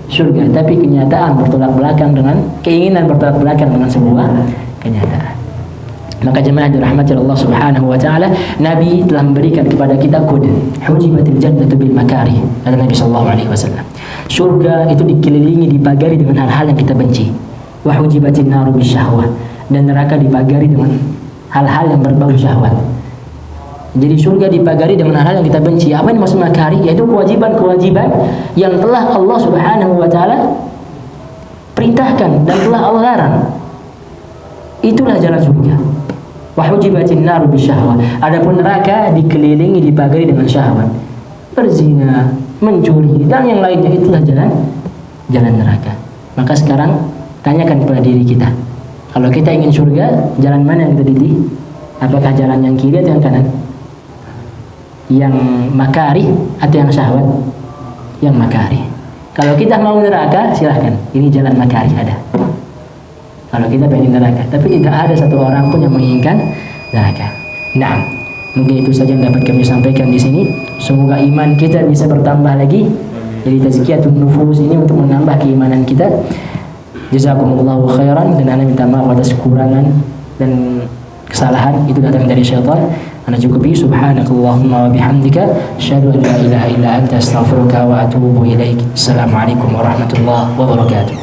surga, tapi kenyataan bertolak belakang dengan keinginan bertolak belakang dengan sebuah kenyataan. Maka jemaah dirahmati Allah Subhanahu wa taala, Nabi telah memberikan kepada kita kode, hujibatil jannatu bil makarih. Kata Nabi sallallahu alaihi wasallam, surga itu dikelilingi, dipagari dengan hal-hal yang kita benci. Wa hujibatin naru bisyahwah, dan neraka dipagari dengan hal-hal yang berbau syahwat. Jadi surga dipagari dengan hal-hal yang kita benci. Apa yang maksud makari? Yaitu kewajiban-kewajiban yang telah Allah Subhanahu wa taala perintahkan dan telah Allah larang. Itulah jalan surga. Wa hujibatin naru bisyahwah. Adapun neraka dikelilingi, dipagari dengan syahwat. Berzina, mencuri dan yang lainnya, itulah jalan neraka. Maka sekarang tanyakan kepada diri kita. Kalau kita ingin surga, jalan mana yang kita pilih? Apakah jalan yang kiri atau yang kanan? Yang makari atau yang syahwat? Yang makari. Kalau kita mau neraka, silahkan. Ini jalan makari ada. Kalau kita pengen neraka, tapi tidak ada satu orang pun yang menginginkan neraka. Nah, mungkin itu saja yang dapat kami sampaikan di sini. Semoga iman kita bisa bertambah lagi. Jadi tazkiyatun nufus ini untuk menambah keimanan kita. Jazakumullahu khairan, dan ana minta maaf atas kekurangan dan kesalahan itu datang dari syaitan. Ana cukupi subhanakallahumma wa bihamdika asyhadu an la ilaha illa anta astaghfiruka wa atubu ilaik. Assalamualaikum warahmatullahi wabarakatuh.